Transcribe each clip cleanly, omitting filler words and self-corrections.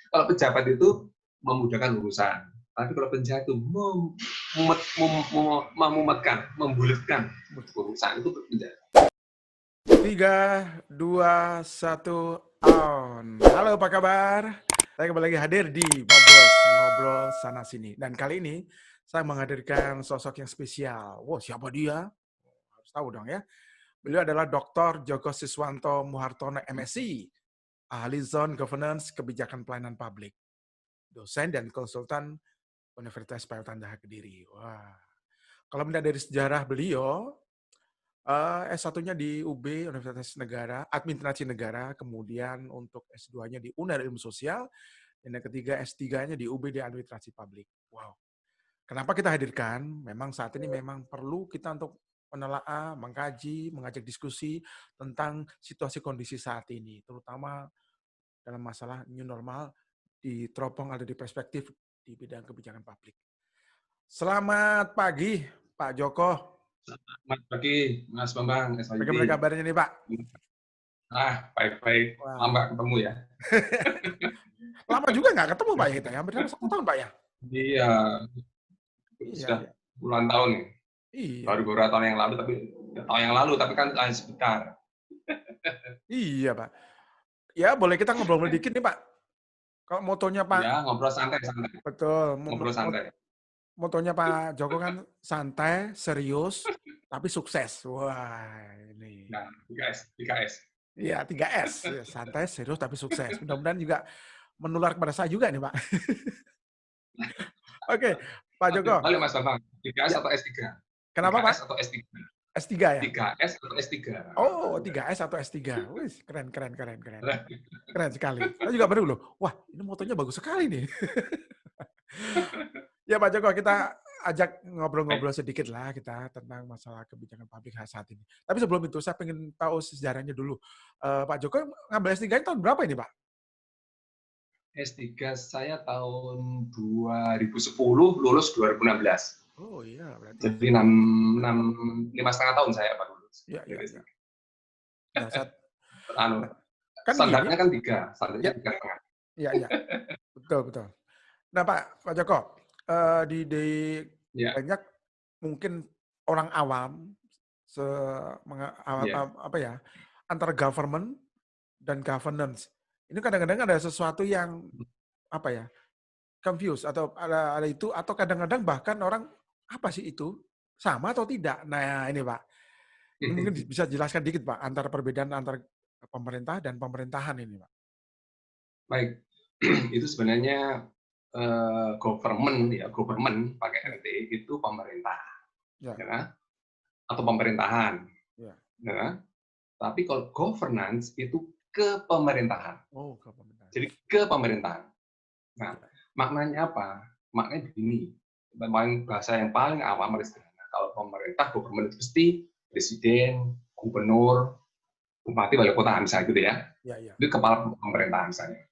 Kalau pejabat itu memudahkan urusan, tapi kalau penjahat itu memumetkan, membulatkan urusan itu penjahat. 3, 2, 1, on. Halo, apa kabar? Saya kembali lagi hadir di Ngobrol Sana Sini. Dan kali ini saya menghadirkan sosok yang spesial. Wow, siapa dia? Harus tahu dong ya. Beliau adalah Dr. Joko Siswanto Muhartono MSc, ahli Zone Governance Kebijakan Pelayanan Publik, dosen dan konsultan Universitas Pajajaran Kediri. Wah, kalau melihat dari sejarah beliau, S1-nya di UB, Universitas Negara, Administrasi Negara, kemudian untuk S2-nya di UNER Ilmu Sosial, dan yang ketiga S3-nya di UB di Administrasi Publik. Wow. Kenapa kita hadirkan? Memang saat ini memang perlu kita untuk menelaah, mengkaji, mengajak diskusi tentang situasi kondisi saat ini, terutama dalam masalah new normal, diteropong ada di perspektif di bidang kebijakan publik. Selamat pagi, Pak Joko. Selamat pagi, Mas Bambang, Bagaimana SYD. kabarnya nih, Pak? Baik-baik. Wah. Lama ketemu ya. Lama juga nggak ketemu, Pak, kita ya? Hampir 1 tahun, Pak, ya? Iya, Iya, sudah iya. puluhan tahun nih. Iya. Baru beberapa tahun yang lalu, tapi kan hanya sebentar. Iya, Pak. Ya, boleh kita ngobrol dikit nih, Pak. Kalau motonya Pak, Ya, ngobrol santai-santai. betul. Ngobrol santai. Motonya Pak Joko kan santai, serius, tapi sukses. Wah, ini. Nah, 3S, 3S. Iya, 3S. Santai, serius, tapi sukses. Mudah-mudahan juga menular kepada saya juga nih, Pak. Oke, Pak Joko. Balik Mas Bambang, 3S Ya, atau S3? kenapa, Pak? 3S atau S3? S3 ya? 3S atau S3? Oh, 3S atau S3. Wih, keren. Keren sekali. Saya juga baru loh, wah ini motonya bagus sekali nih. Ya Pak Joko, kita ajak ngobrol-ngobrol sedikit lah kita tentang masalah kebijakan publik saat ini. Tapi sebelum itu saya pengen tahu sejarahnya dulu. Pak Joko ngambil S3 tahun berapa ini, Pak? S3 saya tahun 2010, lulus 2016. Oh iya, berarti. Jadi 5,5 tahun saya Pak lulus. Iya. Nah, Kan standarnya kan 3, ya, standarnya 3,5. Iya. Betul. Nah Pak Joko, di Ya, banyak mungkin orang awam ya. antara government dan governance. Ini kadang-kadang ada sesuatu yang confused atau ada itu, atau kadang-kadang bahkan orang apa sih itu? Sama atau tidak? Nah, ini Pak. Ini mungkin bisa jelaskan dikit Pak antara perbedaan antara pemerintah dan pemerintahan ini, Pak. Baik. Itu sebenarnya government pakai RT itu pemerintah. Ya. Atau pemerintahan. Ya. Tapi kalau governance itu kepemerintahan. Oh, kepemerintahan. Jadi kepemerintahan. Nah, maknanya apa? Maknanya begini. Bahasa yang paling awam sederhana. Kalau pemerintah, government itu pasti presiden, gubernur, bupati, wali kota misalnya gitu ya. Itu kepala pemerintahan misalnya.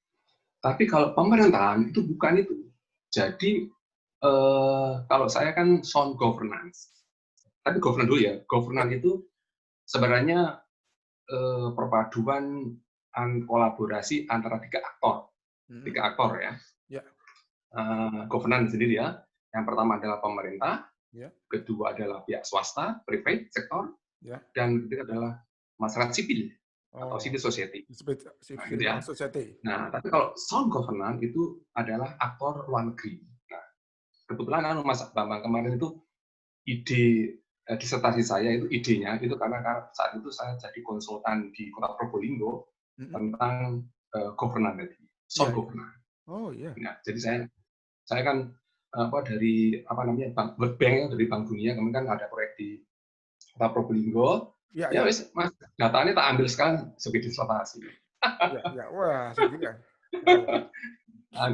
Tapi kalau pemerintahan itu bukan itu. Jadi kalau saya kan sound governance. Tapi governance dulu ya. Governance itu sebenarnya perpaduan kolaborasi antara 3 aktor. 3 aktor ya. Governance sendiri ya. Yang pertama adalah pemerintah, kedua adalah pihak swasta, private sector, dan ketiga adalah masyarakat sipil atau civil society. Gitu ya. Nah, tapi kalau sound governance itu adalah aktor luar negeri. Nah, kebetulan Mas Bambang kemarin itu ide disertasi saya itu idenya itu karena saat itu saya jadi konsultan di Kota Probolinggo tentang governance tadi, sound governance. Oh iya. Nah, jadi saya kan dari World Bank dari Bank Dunia, kemudian kan ada proyek di Kota Probolinggo. Ya wis, Mas, datanya tak ambil sekarang sebagai disertasi. Ya, wah, juga.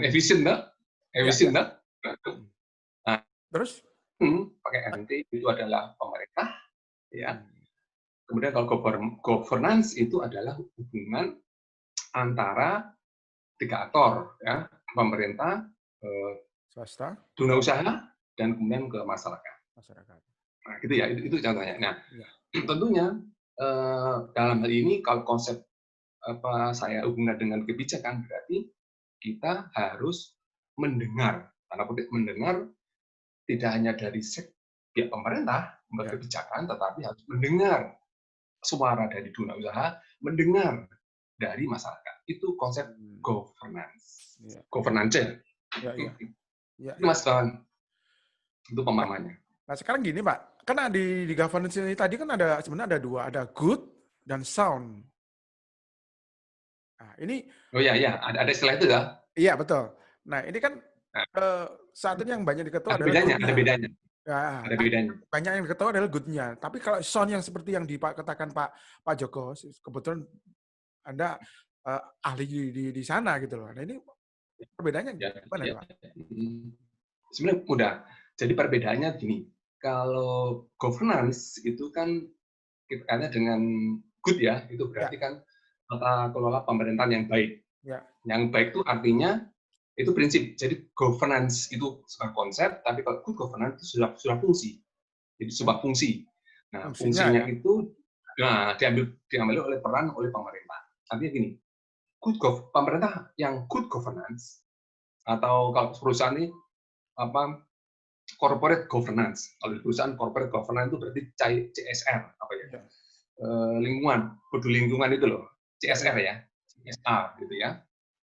Efisien, dah. Nah, terus pakai RT itu adalah pemerintah, ya. Kemudian kalau governance itu adalah hubungan antara 3 aktor, ya, pemerintah, swasta, dunia usaha, dan kemudian ke masyarakat. Nah, gitu ya, itu contohnya. Nah, tentunya dalam hal ini kalau konsep saya hubungan dengan kebijakan berarti kita harus mendengar, tanda kutip mendengar, tidak hanya dari pihak pemerintah membuat Ya. kebijakan, tetapi harus mendengar suara dari dunia usaha, mendengar dari masyarakat. Itu konsep governance. Ya. Governance. Ya, ya. Ya, Itu ya. Mas Bang, itu pemahamannya. Nah, sekarang gini, Pak. Kan di governance ini tadi kan sebenarnya ada dua, ada good dan sound. Nah, ini Oh iya, iya, ada istilah itu ya. iya betul. Nah, ini kan Nah, saat ini yang banyak diketok ada adalah bedanya, ada good-nya. bedanya, Ya, ada bedanya. banyak yang diketok adalah good-nya. Tapi kalau sound yang seperti yang katakan Pak Joko, kebetulan Anda ahli di sana gitu loh. Nah, ini perbedaannya Ya, gimana ya. nih, Pak? Sebenarnya mudah. Jadi perbedaannya gini, kalau governance itu kan kaitannya dengan good ya, itu Ya, berarti kan tata kelola pemerintahan yang baik. ya. Yang baik itu artinya itu prinsip. Jadi governance itu sebuah konsep, tapi kalau good governance itu sudah fungsi. Jadi Hmm, sebuah fungsi. Nah, fungsinya fungsinya ya. itu diambil oleh pemerintah. Artinya gini, pemerintah yang good governance atau kalau perusahaan ini apa corporate governance. Kalau di perusahaan corporate governance itu berarti CSR apa ya? Ya, Lingkungan, peduli lingkungan itu loh, ya, CSR ya. ya, CSR gitu ya.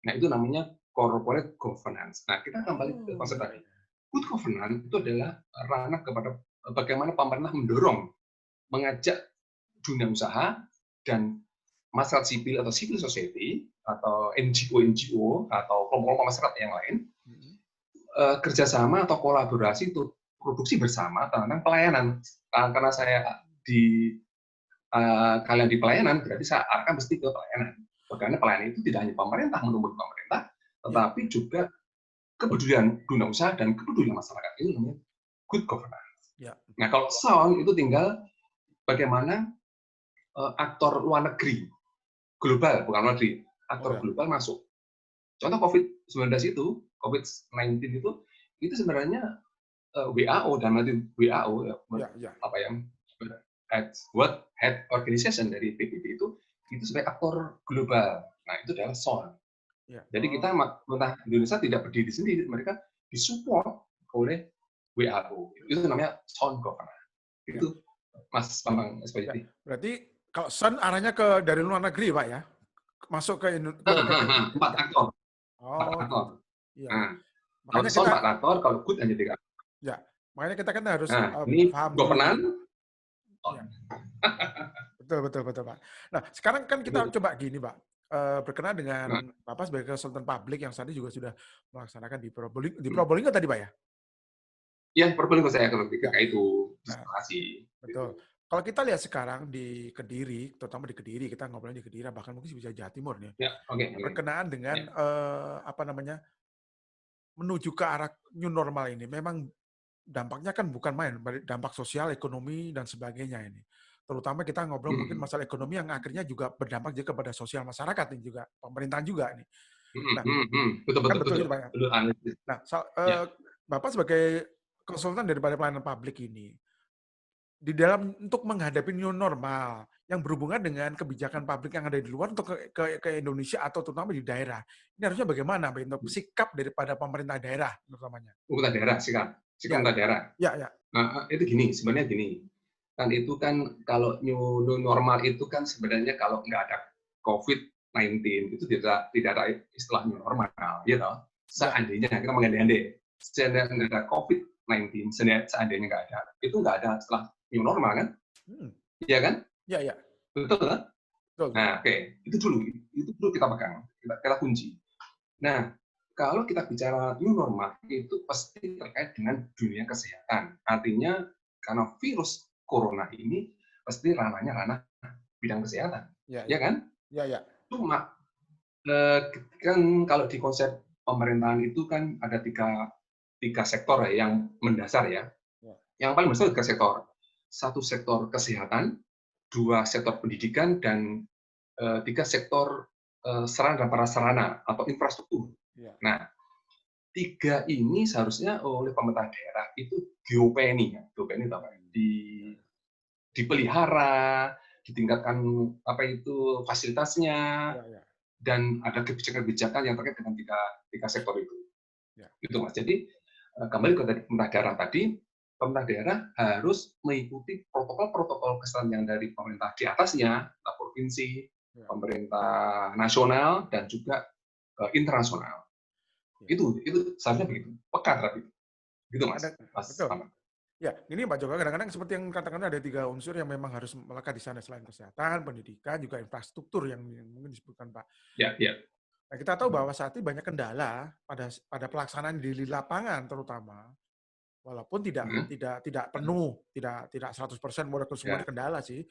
Nah, itu namanya corporate governance. Nah, kita kembali ke Oh, konsep ya, tadi. ya. Good governance itu adalah ranah kepada bagaimana pemerintah mendorong, mengajak dunia usaha dan masyarakat sipil atau civil society atau NGO atau kelompok-kelompok masyarakat yang lain kerjasama atau kolaborasi untuk produksi bersama tentang pelayanan. Karena saya di kalian di pelayanan, berarti saya akan mesti ke pelayanan. Karena pelayanan itu tidak hanya pemerintah menurut pemerintah, Ya, tetapi juga kepedulian dunia usaha dan kepedulian masyarakat. Ini namanya good governance. ya. Nah, kalau sound itu tinggal bagaimana aktor luar negeri, global, bukan luar negeri, Oh, aktor ya. global masuk. Contoh COVID-19 COVID-19 itu sebenarnya WHO dan nanti WHO Ya, ya. apa ya World Health Organization dari PBB itu sebagai aktor global. Nah, itu adalah sound. Ya. Jadi Oh, kita pemerintah Indonesia tidak berdiri sendiri, mereka disupport oleh WHO. Itu namanya sound governance. ya. Itu Mas Bambang Ya. SPT. Berarti kalau sound arahnya ke dari luar negeri, Pak ya? Masuk Empat kita. aktor, empat Oh, aktor. gitu. Iya. Nah, kalau Makanya sound kita empat aktor, kalau good hanya tiga. ya, makanya kita kan harus Nah, ini paham dulu nih. governance. Ya, betul, betul, betul, Pak. Nah, sekarang kan kita coba gini, Pak. Berkenaan dengan Nah, Bapak sebagai konsultan publik yang saat ini juga sudah melaksanakan di di hmm. Probolinggo tadi, Pak ya? Ya, Probolinggo saya ketika Ya. itu Nah, diskresi. betul. Kalau kita lihat sekarang di Kediri, terutama di Kediri, kita ngobrolnya di Kediri, bahkan mungkin bisa Jawa Timur nih. Ya, oke. Berkenaan Ya. dengan apa namanya menuju ke arah new normal ini, memang dampaknya kan bukan main, dampak sosial, ekonomi dan sebagainya ini. Terutama kita ngobrol mungkin masalah ekonomi yang akhirnya juga berdampak juga kepada sosial masyarakat ini juga, pemerintahan juga nih. Nah, Betul, kan betul, betul betul. itu Pak ya. Betul analisis. Nah, Ya. Bapak sebagai konsultan daripada pelayanan publik ini, di dalam untuk menghadapi new normal yang berhubungan dengan kebijakan publik yang ada di luar untuk ke Indonesia atau terutama di daerah. Ini harusnya bagaimana Pak, untuk sikap daripada pemerintah daerah terutamanya? Pemerintah daerah, sikap Ya, pemerintah daerah. ya, ya. Nah, itu gini, sebenarnya gini. Kan itu kan kalau new normal itu kan sebenarnya kalau nggak ada COVID-19 itu tidak ada istilah new normal, ya toh. Seandainya kita mengandai-andai, seandainya nggak ada COVID-19, seandainya nggak ada, itu nggak ada istilah new normal kan? Iya kan? Ya, ya. Betul kan? Betul. Nah, oke, itu dulu kita pegang, kita kunci. Nah, kalau kita bicara new normal itu pasti terkait dengan dunia kesehatan. Artinya karena virus corona ini pasti ranah bidang kesehatan, Ya, ya ya. kan? Ya, ya. Cuma kan kalau di konsep pemerintahan itu kan ada tiga sektor ya, yang mendasar ya. Yang paling besar tiga sektor. Satu sektor kesehatan, dua sektor pendidikan, dan tiga sektor sarana dan prasarana atau infrastruktur. Nah, tiga ini seharusnya oleh pemerintah daerah itu diopeni, diopeni itu apa? Dipelihara, ditingkatkan apa itu fasilitasnya, dan ada kebijakan-kebijakan yang terkait dengan tiga sektor itu. Ya. Itu Mas. Jadi kembali ke tadi pemerintah daerah tadi, pemerintah daerah harus mengikuti protokol-protokol kesehatan yang dari pemerintah di atasnya, provinsi, Ya. pemerintah nasional dan juga internasional. Ya. Itu seharusnya begitu, peka terhadap itu. Gitu Mas. Betul. Ya, ini Pak Joko, kadang-kadang seperti yang katakan ada 3 unsur yang memang harus melekat di sana selain kesehatan, pendidikan, juga infrastruktur yang mungkin disebutkan Pak. Ya. Nah, kita tahu bahwa saat ini banyak kendala pada pelaksanaan di lapangan terutama, walaupun tidak penuh, tidak 100% molekul semua kendala sih.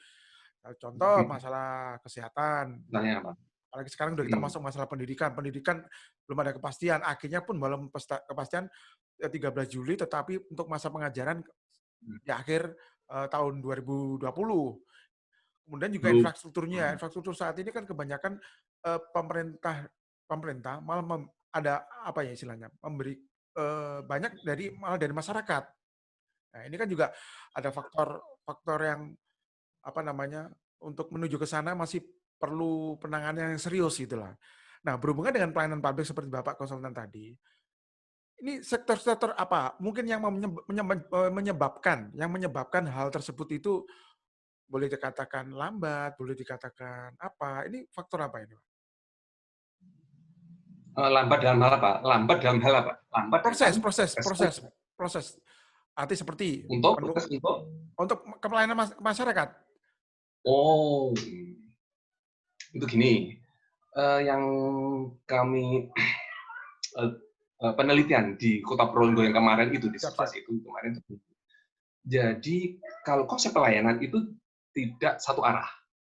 Contoh masalah kesehatan. Tanya apa? Apalagi sekarang udah kita masuk masalah pendidikan. Pendidikan belum ada kepastian. Akhirnya pun belum kepastian 13 Juli, tetapi untuk masa pengajaran di akhir tahun 2020. Kemudian juga infrastrukturnya. Infrastruktur saat ini kan kebanyakan pemerintah malah ada apa ya istilahnya, memberi banyak malah dari masyarakat. Nah, ini kan juga ada faktor yang apa namanya, untuk menuju ke sana masih perlu penanganan yang serius gitulah. Nah, berhubungan dengan pelayanan publik seperti Bapak konsultan tadi, ini sektor-sektor apa mungkin yang menyebabkan hal tersebut itu boleh dikatakan lambat, boleh dikatakan apa, ini faktor apa ini, Pak? Lambat dalam hal apa? Lambat dalam hal apa? Lambat Proses. Arti seperti untuk pelayanan masyarakat. Oh, itu gini, yang kami penelitian di Kota Probolinggo yang kemarin itu di situasi itu kemarin. Jadi kalau konsep pelayanan itu tidak satu arah.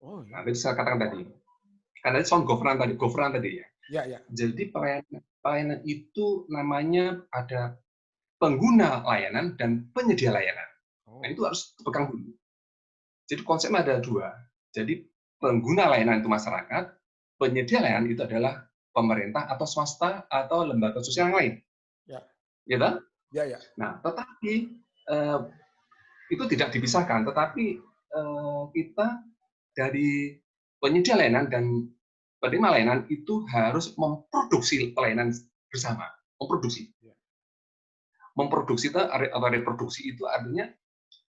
Oh, ya. Nah, itu saya katakan tadi. Karena itu soal governance tadi ya. Ya. Jadi pelayanan itu namanya ada pengguna layanan dan penyedia layanan. Nah, itu harus dipegang dulu. Jadi konsepnya ada 2. Jadi pengguna layanan itu masyarakat, penyedia layanan itu adalah pemerintah atau swasta atau lembaga sosial yang lain. Ya. Gitu? Ya. Nah, tetapi itu tidak dipisahkan, tetapi kita dari penyedia layanan dan penerima layanan itu harus memproduksi pelayanan bersama, memproduksi. Memproduksi atau reproduksi itu artinya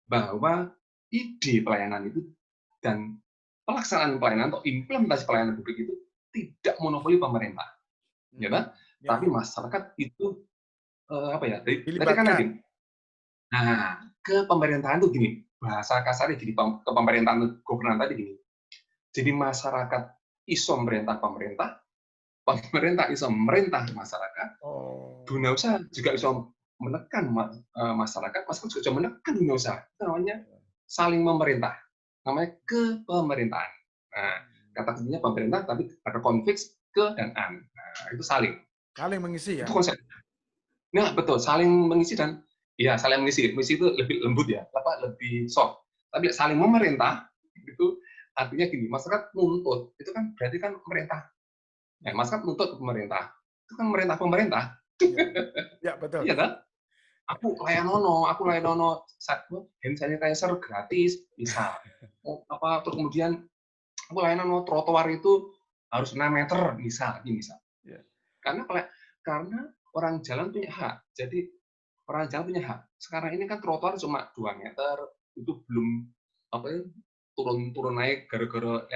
bahwa ide pelayanan itu dan pelaksanaan pelayanan atau implementasi pelayanan publik itu tidak monopoli pemerintah, ya kan? Tapi masyarakat itu tadi kan tadi. Nah, ke pemerintahan itu gini, bahasa kasarnya gini, ke pemerintahan governance tadi gini. Jadi masyarakat iso merintah pemerintah iso merintah masyarakat, dunia usaha juga iso menekan masyarakat juga bisa menekan dunia usaha. Itu namanya saling memerintah, namanya kepemerintahan. Nah, kata kuncinya pemerintah, tapi ada konflik ke dan an. Nah, itu saling mengisi ya. Itu konsep. Nah, betul, saling mengisi dan ya saling mengisi. Mengisi itu lebih lembut ya, lebih soft. Tapi saling memerintah itu artinya gini, masyarakat nuntut, itu kan berarti kan pemerintah. Ya, masyarakat nuntut pemerintah. Itu kan pemerintah. Ya, betul. Iya kan? Aku layanono hand sanitizer gratis, misal. Terus kemudian aku layanono trotoar itu harus 6 meter, misal. Karena orang jalan punya hak. Jadi orang jalan punya hak. Sekarang ini kan trotoar cuma 2 meter, itu belum turun naik gara-gara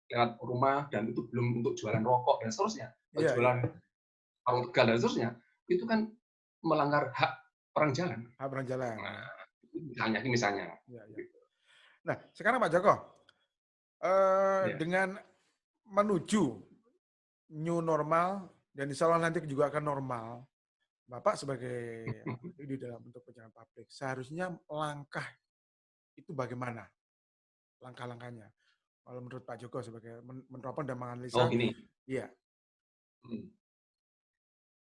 lewat rumah, dan itu belum untuk jualan rokok dan seterusnya. Jualan warung Tegal dan seterusnya. Itu kan melanggar hak orang jalan. Hak orang jalan. Nah, misalnya. Ya. Nah, sekarang Pak Joko, dengan menuju new normal dan insya Allah nanti juga akan normal, Bapak sebagai di dalam bentuk pejabat publik, seharusnya langkah itu bagaimana? Langkah-langkahnya. Kalau menurut Pak Joko sebagai meneropong dan menganalisa. Oh, ini. Iya.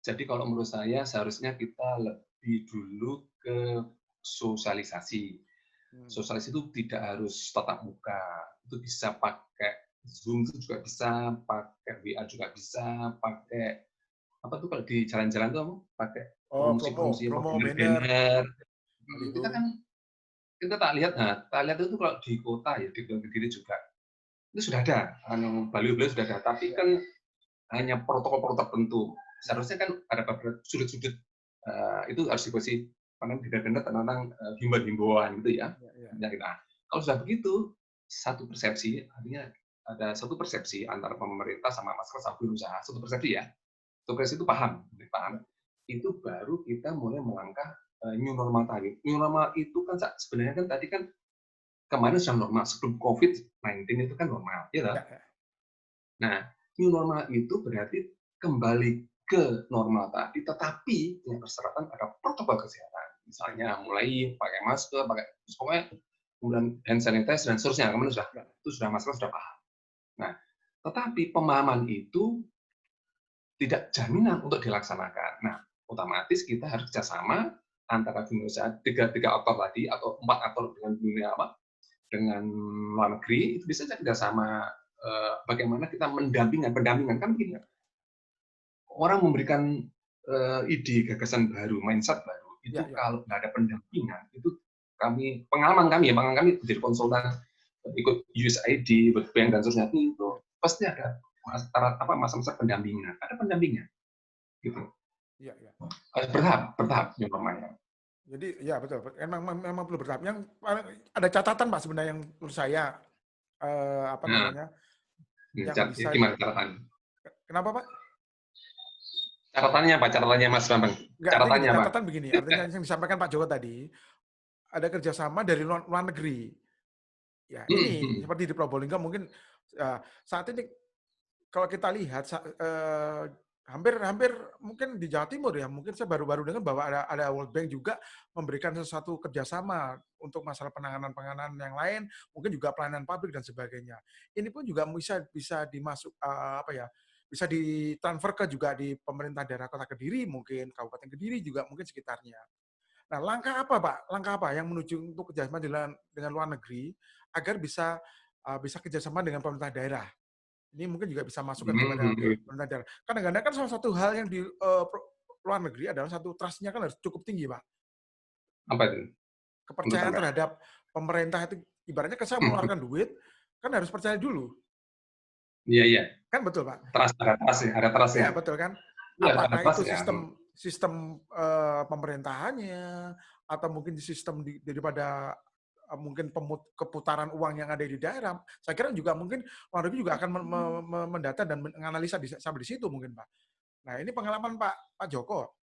Jadi kalau menurut saya seharusnya kita lebih dulu ke sosialisasi. Sosialisasi itu tidak harus tatap muka. Itu bisa pakai Zoom, itu juga bisa, pakai WA juga bisa, pakai apa tuh kalau di jalan-jalan tuh pakai promosi banner. Kita tak lihat itu kalau di kota ya, di Kediri juga itu sudah ada, baliho sudah ada, tapi kan hanya protokol-protokol tertentu. Seharusnya kan ada beberapa sudut-sudut itu harus dikasih denda tentang himbauan gitu ya. Nah, kalau sudah begitu, satu persepsi, artinya ada satu persepsi antara pemerintah sama masyarakat sama berusaha, satu persepsi ya. Satu persepsi itu paham. Itu baru kita mulai melangkah new normal tadi. New normal itu kan sebenarnya kan tadi kan kemarin sudah normal, sebelum COVID-19 itu kan normal, ya kan? Nah, new normal itu berarti kembali ke normal tadi, tetapi yang persyaratan ada protokol kesehatan. Misalnya mulai pakai masker, pokoknya kemudian hand sanitizer dan seterusnya. Kemudian sudah masker sudah paham. Nah, tetapi pemahaman itu tidak jaminan untuk dilaksanakan. Nah, otomatis kita harus kerjasama antara dunia tiga aktor tadi atau 4 aktor dengan dunia dengan luar negeri, itu bisa kerjasama bagaimana kita pendampingan kan begini. Orang memberikan ide, gagasan baru, mindset baru, itu kalau nggak ada pendampingan, itu pengalaman kami jadi konsultan, ikut USAID, World Bank dan seterusnya itu pasti ada masa-masa pendampingan, ada pendampingan, gitu. Bertahap namanya. Jadi ya betul, memang perlu bertahap. Yang ada catatan Pak sebenarnya yang menurut saya namanya yang bisa. Gimana catatan? Kenapa Pak? Catatannya apa? Catatannya Mas Bambang? Catatannya apa? Catatan begini, artinya yang disampaikan Pak Joko tadi, ada kerjasama dari luar negeri. Ya ini seperti di Probolinggo mungkin saat ini kalau kita lihat hampir mungkin di Jawa Timur ya, mungkin saya baru dengar bahwa ada World Bank juga memberikan sesuatu kerjasama untuk masalah penanganan yang lain, mungkin juga pelayanan publik dan sebagainya. Ini pun juga bisa dimasuk bisa ditransfer ke juga di pemerintah daerah Kota Kediri, mungkin Kabupaten Kediri juga mungkin sekitarnya. Nah, langkah apa Pak? Langkah apa yang menuju untuk kerjasama dengan luar negeri agar bisa kerjasama dengan pemerintah daerah? Ini mungkin juga bisa masukkan kepada pemerintah daerah. Kadang-kadang kan salah satu hal yang di luar negeri adalah satu trust-nya kan harus cukup tinggi, Pak. Apa itu? Kepercayaan terhadap pemerintah itu, ibaratnya kan saya mengeluarkan duit, kan harus percaya dulu. Iya. Kan betul, Pak? Ada trust ya. Iya, betul kan? Ya, apakah itu sistem pemerintahannya, atau mungkin sistem daripada mungkin keputaran uang yang ada di daerah. Saya kira juga mungkin luar negeri juga akan mendata dan menganalisa sampai di situ mungkin, Pak. Nah, ini pengalaman Pak Joko,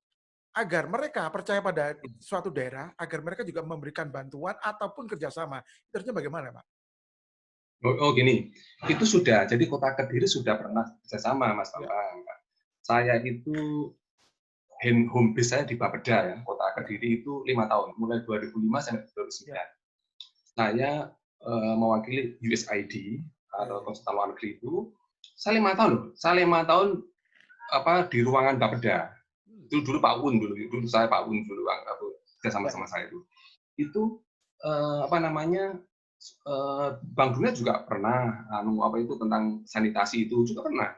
agar mereka percaya pada suatu daerah, agar mereka juga memberikan bantuan ataupun kerjasama. Itu harusnya bagaimana, Pak? Oh gini, itu sudah. Jadi Kota Kediri sudah pernah kerjasama, Mas Bambang. Saya itu home base saya di Bapeda ya, Kota Kediri itu 5 tahun, mulai 2005 sampai 2009. Saya mewakili USAID atau konsultan luar negeri itu. Saya 5 tahun di ruangan Bapeda. Dulu Pak Wun dulu saya Pak Wun dulu sama saya itu. Itu Bank Dunia juga pernah tentang sanitasi itu juga pernah.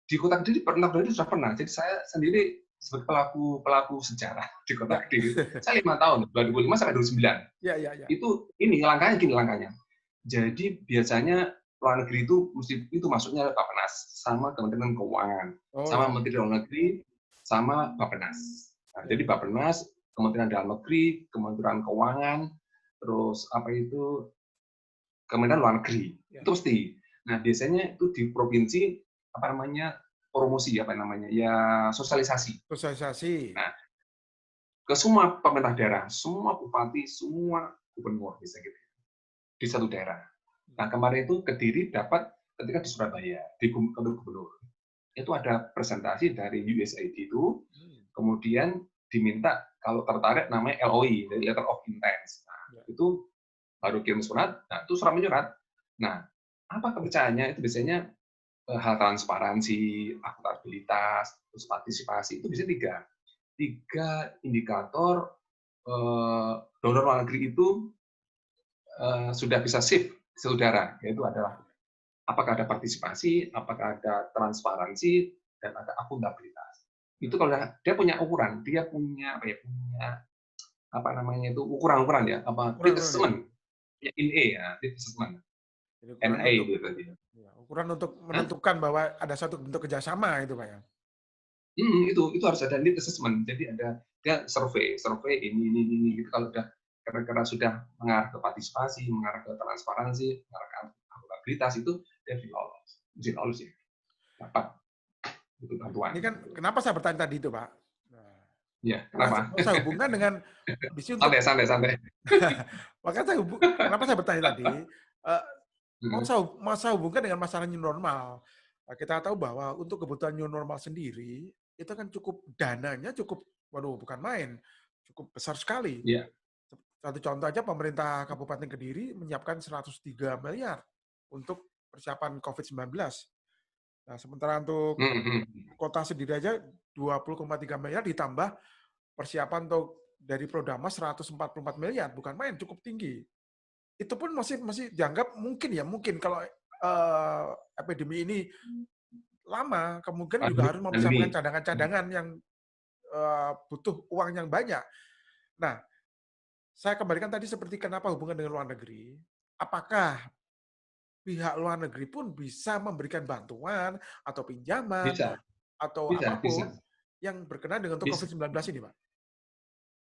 Di Kota Kediri sudah pernah. Jadi saya sendiri sebagai pelaku sejarah di Kota Kediri. Saya 5 tahun, 2005 sampai 2009. Itu langkahnya. Jadi biasanya luar negeri itu masuknya Bappenas sama Kementerian Keuangan, sama Menteri Dalam Negeri, sama Bappenas. Nah, jadi Bappenas, Kementerian Dalam Negeri, Kementerian Keuangan, terus Kementerian Luar Negeri. Itu pasti. Nah, biasanya itu di provinsi promosi sosialisasi. Nah, ke semua pemerintah daerah, semua bupati, semua gubernur bisa gitu di satu daerah. Nah, kemarin itu Kediri dapat ketika di Surabaya di gubernur itu ada presentasi dari USAID itu, kemudian diminta kalau tertarik namanya LOI, Letter of Intent. Nah, itu baru kirim surat. Nah, itu surat menyurat. Nah, apa kepercayaannya itu biasanya hal transparansi, akuntabilitas, terus partisipasi, itu bisa tiga indikator donor luar negeri itu sudah bisa shift saudara, yaitu adalah apakah ada partisipasi, apakah ada transparansi, dan ada akuntabilitas. Itu kalau dia punya ukuran, dia punya ukuran-ukuran ya, assessment, NA ya, assessment, NA itu tadi. Ya, ukuran untuk Hah? menentukan bahwa ada satu bentuk kerjasama itu Pak ya? Itu harus ada need assessment. Jadi ada dia survei ini gitu. Kalau udah kira-kira sudah mengarah ke partisipasi, mengarah ke transparansi, mengarah ke akuntabilitas itu dia lolos ya. Dapat itu Ini bantuan kan gitu. kenapa saya bertanya tadi itu Pak? Nah, Ya, makanya kenapa? mau saya hubungkan dengan kondisi untuk Santai. makanya kenapa saya bertanya tadi, Heeh. mau saya hubungkan dengan masalah new normal. Kita tahu bahwa untuk kebutuhan new normal sendiri, itu kan cukup dananya cukup, waduh bukan main, cukup besar sekali. Iya. Satu contoh aja pemerintah Kabupaten Kediri menyiapkan 103 miliar untuk persiapan COVID-19. Nah, sementara untuk Mhm. kota sendiri aja 20,3 miliar ditambah persiapan untuk dari Prodama 144 miliar, bukan main, cukup tinggi. Itu pun masih masih dianggap mungkin ya, mungkin kalau epidemi ini lama, kemungkinan juga harus mempersiapkan Pandemi. cadangan-cadangan yang butuh uang yang banyak. Nah, saya kembalikan tadi seperti kenapa hubungan dengan luar negeri, apakah pihak luar negeri pun bisa memberikan bantuan atau pinjaman Bisa, atau bisa, bisa, apapun yang berkenaan dengan untuk bisa. COVID-19 ini, Pak?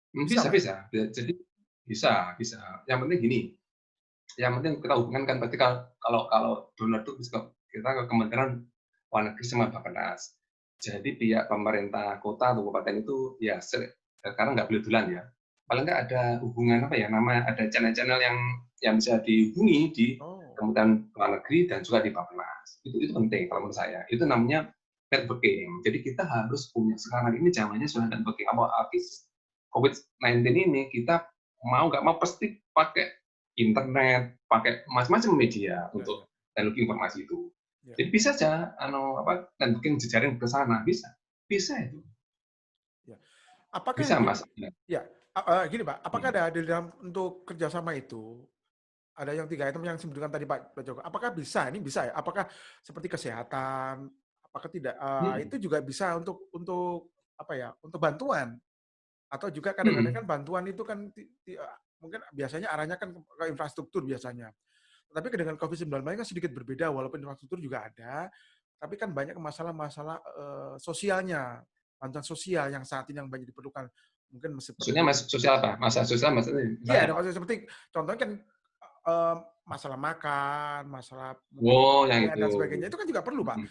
Bisa, Bisa, Pak, ya? bisa. Jadi bisa. Yang penting gini, yang penting kita hubungkan kan berarti kalau kalau donor itu kita ke Kementerian Luar Negeri sama Bappenas. Jadi pihak pemerintah kota atau kabupaten itu ya sekarang nggak boleh duluan ya. Paling nggak ada hubungan apa ya, nama ada channel-channel yang bisa dihubungi di Oh, Kementerian Luar Negeri dan juga di Bappenas. Itu penting kalau menurut saya. Itu namanya networking. Jadi kita harus punya sekarang ini zamannya sudah networking. Apalagi COVID-19 ini kita mau nggak mau pasti pakai internet, pakai macam-macam media ya, ya, untuk teknologi informasi itu. ya, Jadi bisa aja networking jejaring ke sana, bisa itu. ya. Apakah Bisa gini, Mas. Ya. ya, gini Pak, apakah Hmm. ada di dalam untuk kerjasama itu ada yang 3 item yang disebutkan tadi Pak Joko? Apakah bisa? Ini bisa ya? Apakah seperti kesehatan? Apakah tidak? Hmm. Itu juga bisa untuk apa ya? Untuk bantuan atau juga kadang-kadang kan Hmm. bantuan itu kan mungkin biasanya arahnya kan ke infrastruktur biasanya. Tapi dengan COVID-19 kan sedikit berbeda walaupun infrastruktur juga ada, tapi kan banyak masalah-masalah sosialnya, bantuan sosial yang saat ini yang banyak diperlukan. Mungkin Maksudnya seperti Mas sosial apa? Masa sosial maksudnya iya, misalnya apa? seperti contohnya kan eee, masalah makan, masalah mungkin Oh, yang pakaian itu. dan sebagainya, itu kan juga perlu, Pak. Hmm.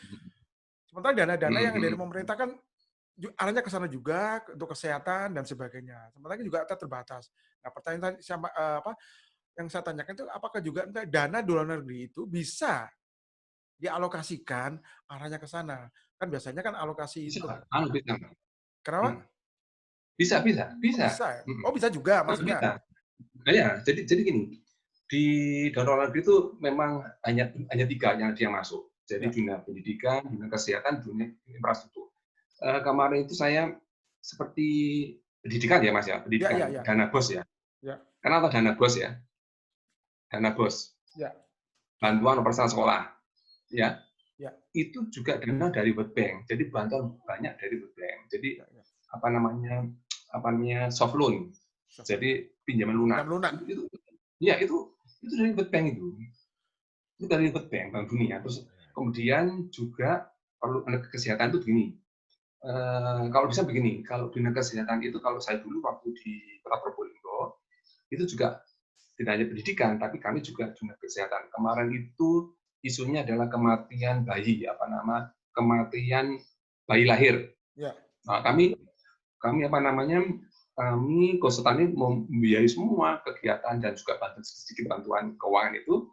Sementara dana-dana yang dari Hmm. pemerintah kan arahnya ke sana juga untuk kesehatan dan sebagainya. Sementara kan juga terbatas. Nah, pertanyaan siapa apa, yang saya tanyakan itu apakah juga dana di luar negeri itu bisa dialokasikan arahnya ke sana? Kan biasanya kan alokasi Bisa, untuk bisa. Hmm. kenapa? Oh Bisa. bisa ya? Hmm. Oh bisa juga maksudnya? Bisa. Nah, ya, jadi gini, di donor negeri itu memang hanya tiga yang masuk. Jadi Ya, dunia pendidikan, dunia kesehatan, dunia infrastruktur. Kemarin itu saya seperti pendidikan ya Mas ya, ya, ya, pendidikan ya, dana bos ya. ya, Kenapa dana bos ya? Dana bos, ya, bantuan operasional sekolah, ya. ya, Itu juga dana dari World Bank. Jadi bantuan banyak dari World Bank. Jadi ya, ya. apa namanya soft loan. Sebelum Jadi pinjaman lunak. pinjam lunak. Itu dari World Bank itu. Itu dari World Bank, Bank Dunia. Terus kemudian juga perlu kesehatan itu begini. Kalau bisa begini, kalau dunia kesehatan itu kalau saya dulu waktu di Kota Probolinggo itu juga tidak hanya pendidikan, tapi kami juga dunia kesehatan. Kemarin itu isunya adalah kematian bayi, kematian bayi lahir. Ya, Nah, kami konsultan ini membiayai semua kegiatan dan juga sedikit bantuan keuangan itu,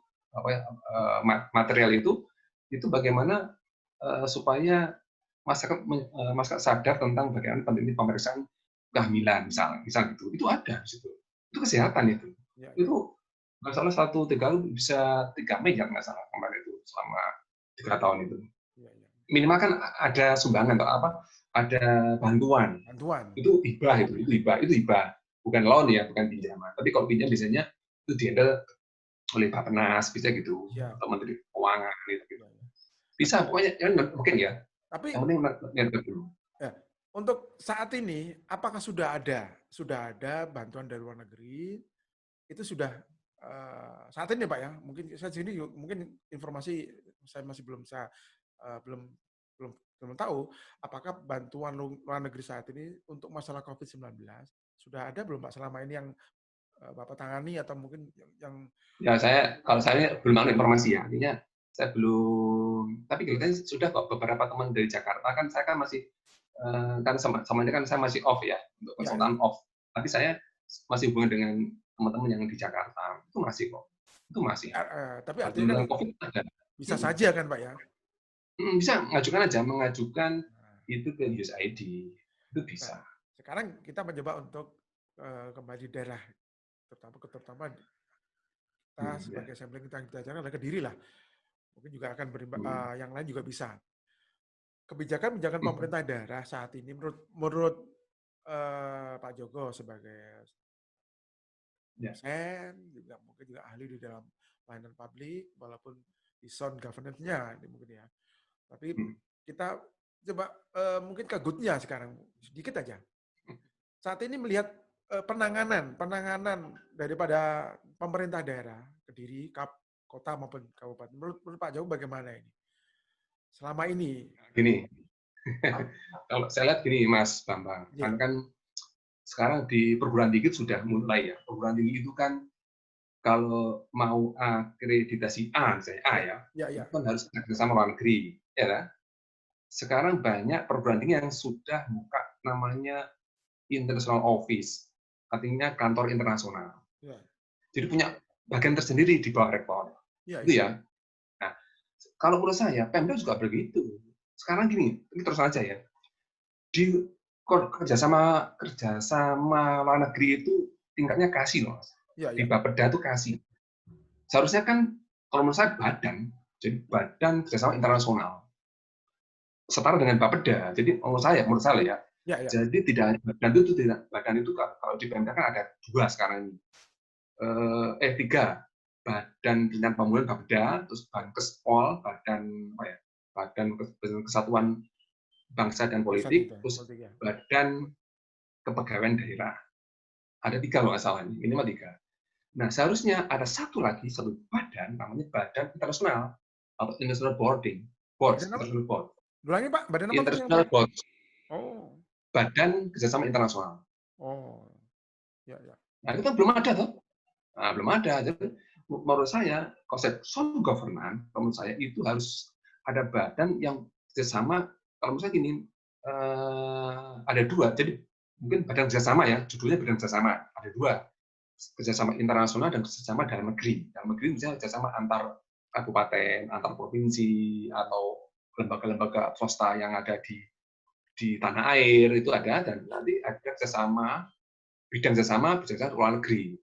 material itu bagaimana supaya masyarakat sadar tentang bagaimana pentingnya pemeriksaan kehamilan, misal gitu. Itu ada di situ. Itu kesehatan itu. ya, ya, Itu nggak salah 1 3 bisa 3 miliar nggak salah kemarin itu selama 3 tahun itu. ya, ya. Minimal kan ada sumbangan atau apa, ada bantuan. Bantuan. Itu hibah, bukan loan ya, bukan pinjaman. Tapi kalau pinjam biasanya itu dihandle oleh Bappenas, bisa gitu, Siap. atau Menteri Keuangan gitu. Ya, ya. Tapi Bisa, pokoknya mungkin ya. tapi Yang penting network dulu. ya, untuk saat ini apakah sudah ada bantuan dari luar negeri itu sudah saat ini Pak ya, mungkin saya sini mungkin informasi saya masih belum belum belum tahu apakah bantuan luar negeri saat ini untuk masalah COVID-19 sudah ada belum Pak selama ini yang Bapak tangani atau mungkin yang Ya kalau saya belum ada informasi ya, artinya saya belum. Tapi kelihatannya sudah kok beberapa teman dari Jakarta kan saya kan masih kan sama kan saya masih off ya untuk ya, konsultan off. Tapi saya masih hubungan dengan teman-teman yang di Jakarta itu masih kok, itu masih. tapi artinya kan Bantuan COVID ada. bisa saja kan Pak ya? Bisa mengajukan Nah, itu ke USAID itu bisa. nah, sekarang kita mencoba untuk kembali daerah terutama kita Ya. sebagai sampling kita ajarkan adalah Kediri lah. Mungkin juga akan yang lain juga bisa. Kebijakan pemerintah daerah saat ini menurut Pak Joko sebagai dosen, juga mungkin juga ahli di dalam pelayanan publik, walaupun di sound governance-nya mungkin ya. Tapi kita coba mungkin ke good-nya sekarang sedikit aja. Saat ini melihat penanganan daripada pemerintah daerah Kediri, kota maupun kabupaten. Menurut Pak Joko bagaimana ini? Selama ini. Gini, kalau saya lihat gini Mas Bambang, kan sekarang di perguruan tinggi sudah mulai ya. Perguruan tinggi itu kan kalau mau akreditasi A, misalnya A ya, itu kan harus kerjasama luar negeri, ya kan? Sekarang banyak perguruan tinggi yang sudah buka namanya international office, artinya kantor internasional. Jadi punya bagian tersendiri di bawah rektor, itu ya. Nah, kalau menurut saya, Pemda juga begitu. Sekarang gini, ini terus aja ya. Di kerjasama luar negeri itu tingkatnya kasih loh. Di Bapeda itu kasih. Seharusnya kan kalau menurut saya badan, jadi badan kerjasama internasional setara dengan Bapeda. Jadi menurut saya ya. Jadi tidak badan itu kalau di Pemda kan ada 2 sekarang ini. 3 Badan Pembinaan Pembangunan Bapeda, terus Bankespol, Badan Kesatuan Bangsa dan Politik, terus Badan Kepegawaian Daerah. Ada 3 loh asalnya, minimal 3. Nah, seharusnya ada satu badan namanya Badan Internasional atau International Boards. International Board. Ulangi Pak, badan apa? International Boards. Oh. Badan Kerjasama Internasional. Oh. Ya. Nah, itu kan belum ada tuh. Nah, belum ada. Jadi menurut saya konsep sound governance, menurut saya itu harus ada badan yang kerjasama. Kalau misalnya gini, ada 2. Jadi mungkin badan kerjasama ya, judulnya badan kerjasama. Ada 2. Kerjasama internasional dan kerjasama dalam negeri. Dalam negeri misalnya kerjasama antar kabupaten, antar provinsi, atau lembaga-lembaga swasta yang ada di tanah air itu ada, dan nanti ada kerjasama bidang kerjasama luar negeri.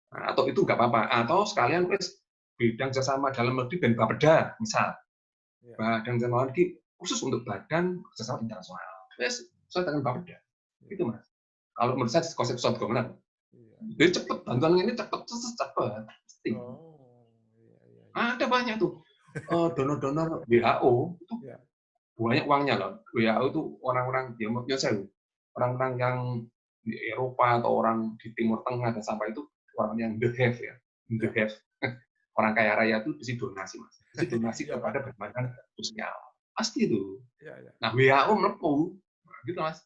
Nah, atau itu nggak apa-apa, atau sekalian bidang kerjasama dalam negeri dan Bapeda misal, badan kerjasama luar negeri khusus untuk badan kerjasama internasional. Sesuai dengan Bapeda, itu Mas. Kalau menurut saya konsep sound governance. Jadi cepat, bantuan ini cepat. Ada banyak tuh donor-donor WHO itu banyak uangnya loh. WHO itu orang-orang orang-orang yang di Eropa atau orang di Timur Tengah dan sampai itu orang yang the have ya, the have. Orang kaya raya itu pasti donasi Mas. Pasti donasi kepada badan sosial. Pasti itu. Nah WHO melepuh, gitu Mas.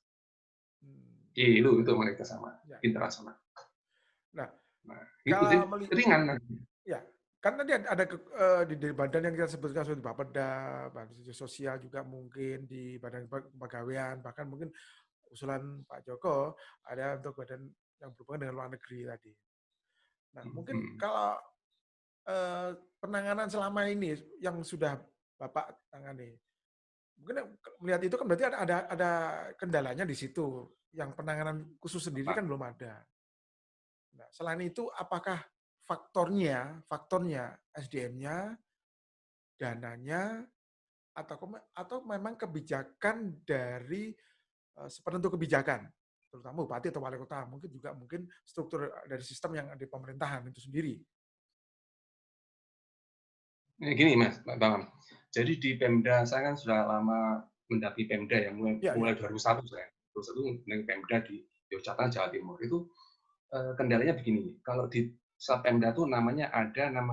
Itu mereka sama internasional. Nah itu ringan nanti. Ya, kan tadi ada di badan yang kita sebutkan seperti Bapeda, badan sosial juga mungkin di badan kepegawaian, bahkan mungkin usulan Pak Joko ada untuk badan yang berhubungan dengan luar negeri tadi. Nah, mungkin kalau penanganan selama ini yang sudah Bapak tangani, mungkin melihat itu kan berarti ada kendalanya di situ. Yang penanganan khusus sendiri kan belum ada. Nah, selain itu apakah faktornya SDM-nya, dananya, atau memang kebijakan dari penentu kebijakan, terutama bupati atau wali kota, mungkin struktur dari sistem yang ada di pemerintahan itu sendiri. Gini Mas, Bang. Jadi di Pemda saya kan sudah lama mendampingi Pemda ya, mulai 2001 saya. 2001 dengan Pemda di Yogyakarta, Jawa Timur. Itu kendalanya begini, kalau di Sapemda tuh namanya rencana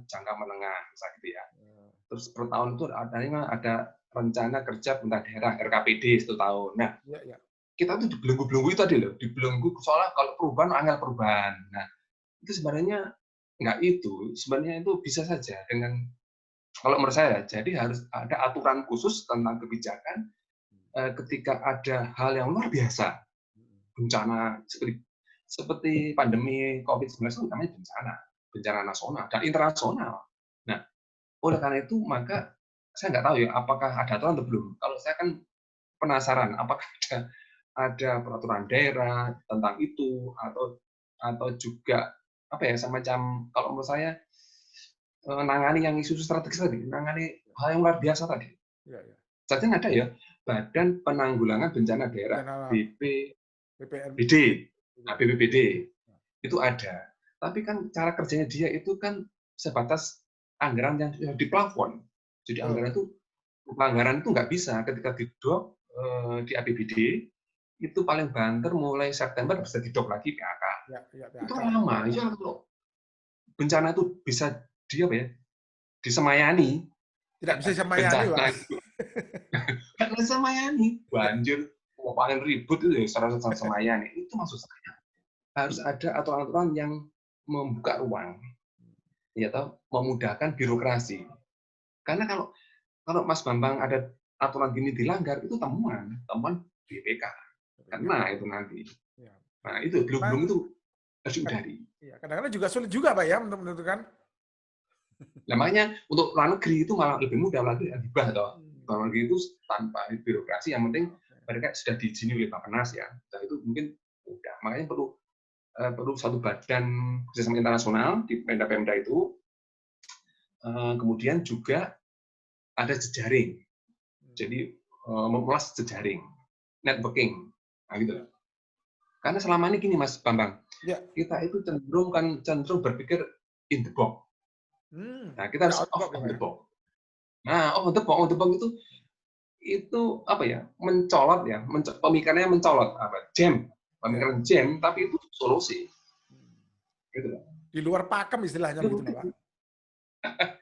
jangka menengah, misalnya gitu ya. Terus per tahun itu ada rencana kerja pemerintah daerah RKPD 1 tahun. Nah, Ya, ya. kita tuh dibelenggu-belenggu itu tadi loh, dibelenggu soalnya kalau perubahan angel perubahan. Nah, itu sebenarnya nggak itu, sebenarnya itu bisa saja dengan kalau menurut saya, jadi harus ada aturan khusus tentang kebijakan ketika ada hal yang luar biasa, bencana seperti pandemi COVID-19 itu namanya bencana nasional dan internasional. Nah, oleh karena itu maka saya nggak tahu ya apakah ada aturan atau belum. Kalau saya kan penasaran apakah ada peraturan daerah tentang itu atau juga apa ya semacam kalau menurut saya nangani yang isu strategis tadi, nangani hal yang luar biasa tadi. Ya, ya. Jadi ada ya Badan Penanggulangan Bencana Daerah Bencana alam. BPN. BPBD, BPBD itu ada. Tapi kan cara kerjanya dia itu kan sebatas anggaran yang di plafon. Jadi anggaran itu pelanggaran itu nggak bisa ketika didok di APBD itu paling banter mulai September bisa didok lagi PHK. Ya, ya, Itu PHK. lama. Ya kalau bencana itu bisa disemayani. Tidak bisa disemayani, Bencana Pak. itu nggak bisa semayani. Banjir, mau paling ribut itu ya secara semayani. Itu maksud saya. Harus ada aturan-aturan yang membuka ruang, ya toh, memudahkan birokrasi. Karena kalau Mas Bambang ada aturan gini dilanggar, itu temuan BPK. Kena itu nanti. Ya. Nah itu belum itu harus dihindari. Ya, kadang-kadang juga sulit juga Pak ya untuk menentukan. Namanya untuk luar negeri itu malah lebih mudah lagi hibah toh. Luar negeri itu tanpa birokrasi, yang penting mereka sudah diizini oleh Bappenas ya. Dan itu mungkin mudah. Makanya perlu satu badan kerjasama internasional di Pemda-Pemda itu. Kemudian juga ada jejaring. Jadi memulas jejaring, networking. Nah, gitu. Karena selama ini gini Mas Bambang, kita itu cenderung berpikir in the box. Nah, kita harus off the box. Nah, off the box itu apa ya? Mencolot ya, pemikirannya mencolot apa? Pemikiran jam, tapi itu solusi. Gitu. Di luar pakem istilahnya begitu, Pak.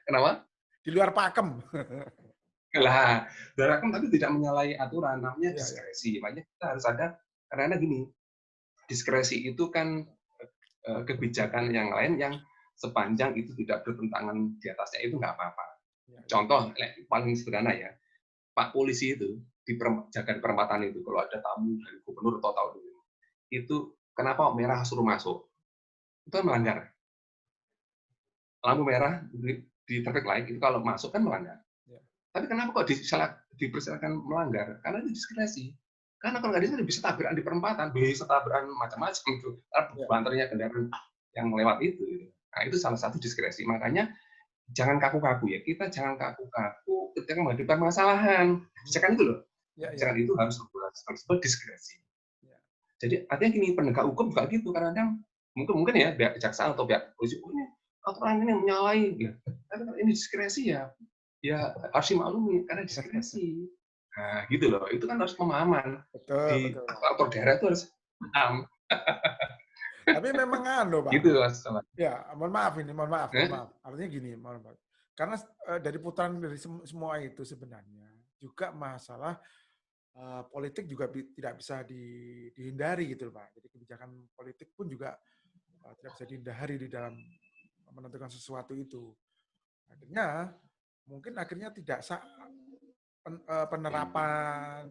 Kenapa? Di luar pakem. Lah, pakem tapi tidak menyalahi aturan, namanya diskresi. Makanya kita harus ada, karena gini, diskresi itu kan kebijakan yang lain yang sepanjang itu tidak bertentangan di atasnya itu nggak apa-apa. Contoh paling sederhana ya, Pak Polisi itu di jaga perempatan itu kalau ada tamu dari gubernur atau tahu itu kenapa merah suruh masuk? Itu melanggar. Lampu merah di traffic light itu kalau masuk kan melanggar. Tapi kenapa kok dipersilakan melanggar? Karena itu diskresi. Karena kalau nggak bisa tabrakan di perempatan, bisa tabrakan macam-macam itu. Banternya kendaraan yang lewat itu. Nah, itu salah satu diskresi. Makanya jangan kaku-kaku ya. Kita jangan kaku-kaku ketika menghadapi permasalahan. Kebijakan itu loh. Kebijakan itu harus diskresi. Jadi artinya gini, penegak hukum juga gitu. Kadang-kadang mungkin ya pihak kejaksaan atau pihak polisi ini aturan ini menyalahi. Ya. Karena ini diskresi ya harus dimaklumi karena diskresi. Nah, gitu loh. Itu kan harus pemahaman. Di kantor daerah itu harus paham. Tapi memang Pak. Gitu, Mas. Ya, mohon maaf. Artinya gini, mohon maaf. Karena dari putaran dari semua itu sebenarnya juga masalah politik juga tidak bisa dihindari gitu loh, Pak. Jadi kebijakan politik pun juga tidak bisa dihindari di dalam menentukan sesuatu itu. Akhirnya tidak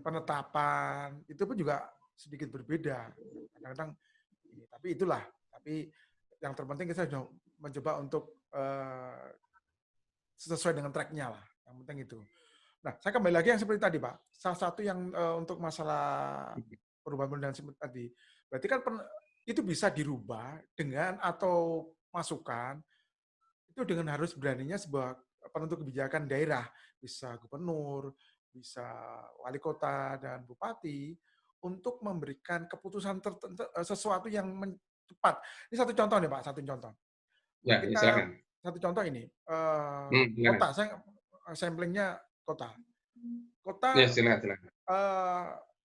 penetapan itu pun juga sedikit berbeda. Kadang-kadang tapi yang terpenting kita sudah mencoba untuk sesuai dengan track-nya lah. Yang penting itu. Nah, saya kembali lagi yang seperti tadi, Pak. Salah satu yang untuk masalah perubahan seperti tadi, berarti kan itu bisa dirubah dengan atau masukan itu dengan harus beraninya sebuah penentu kebijakan daerah, bisa gubernur, bisa wali kota dan bupati untuk memberikan keputusan tertentu sesuatu yang cepat. Ini satu contoh nih Pak, satu contoh. Ya, silakan. Satu contoh ini, kota, saya samplingnya kota. Ya, silakan.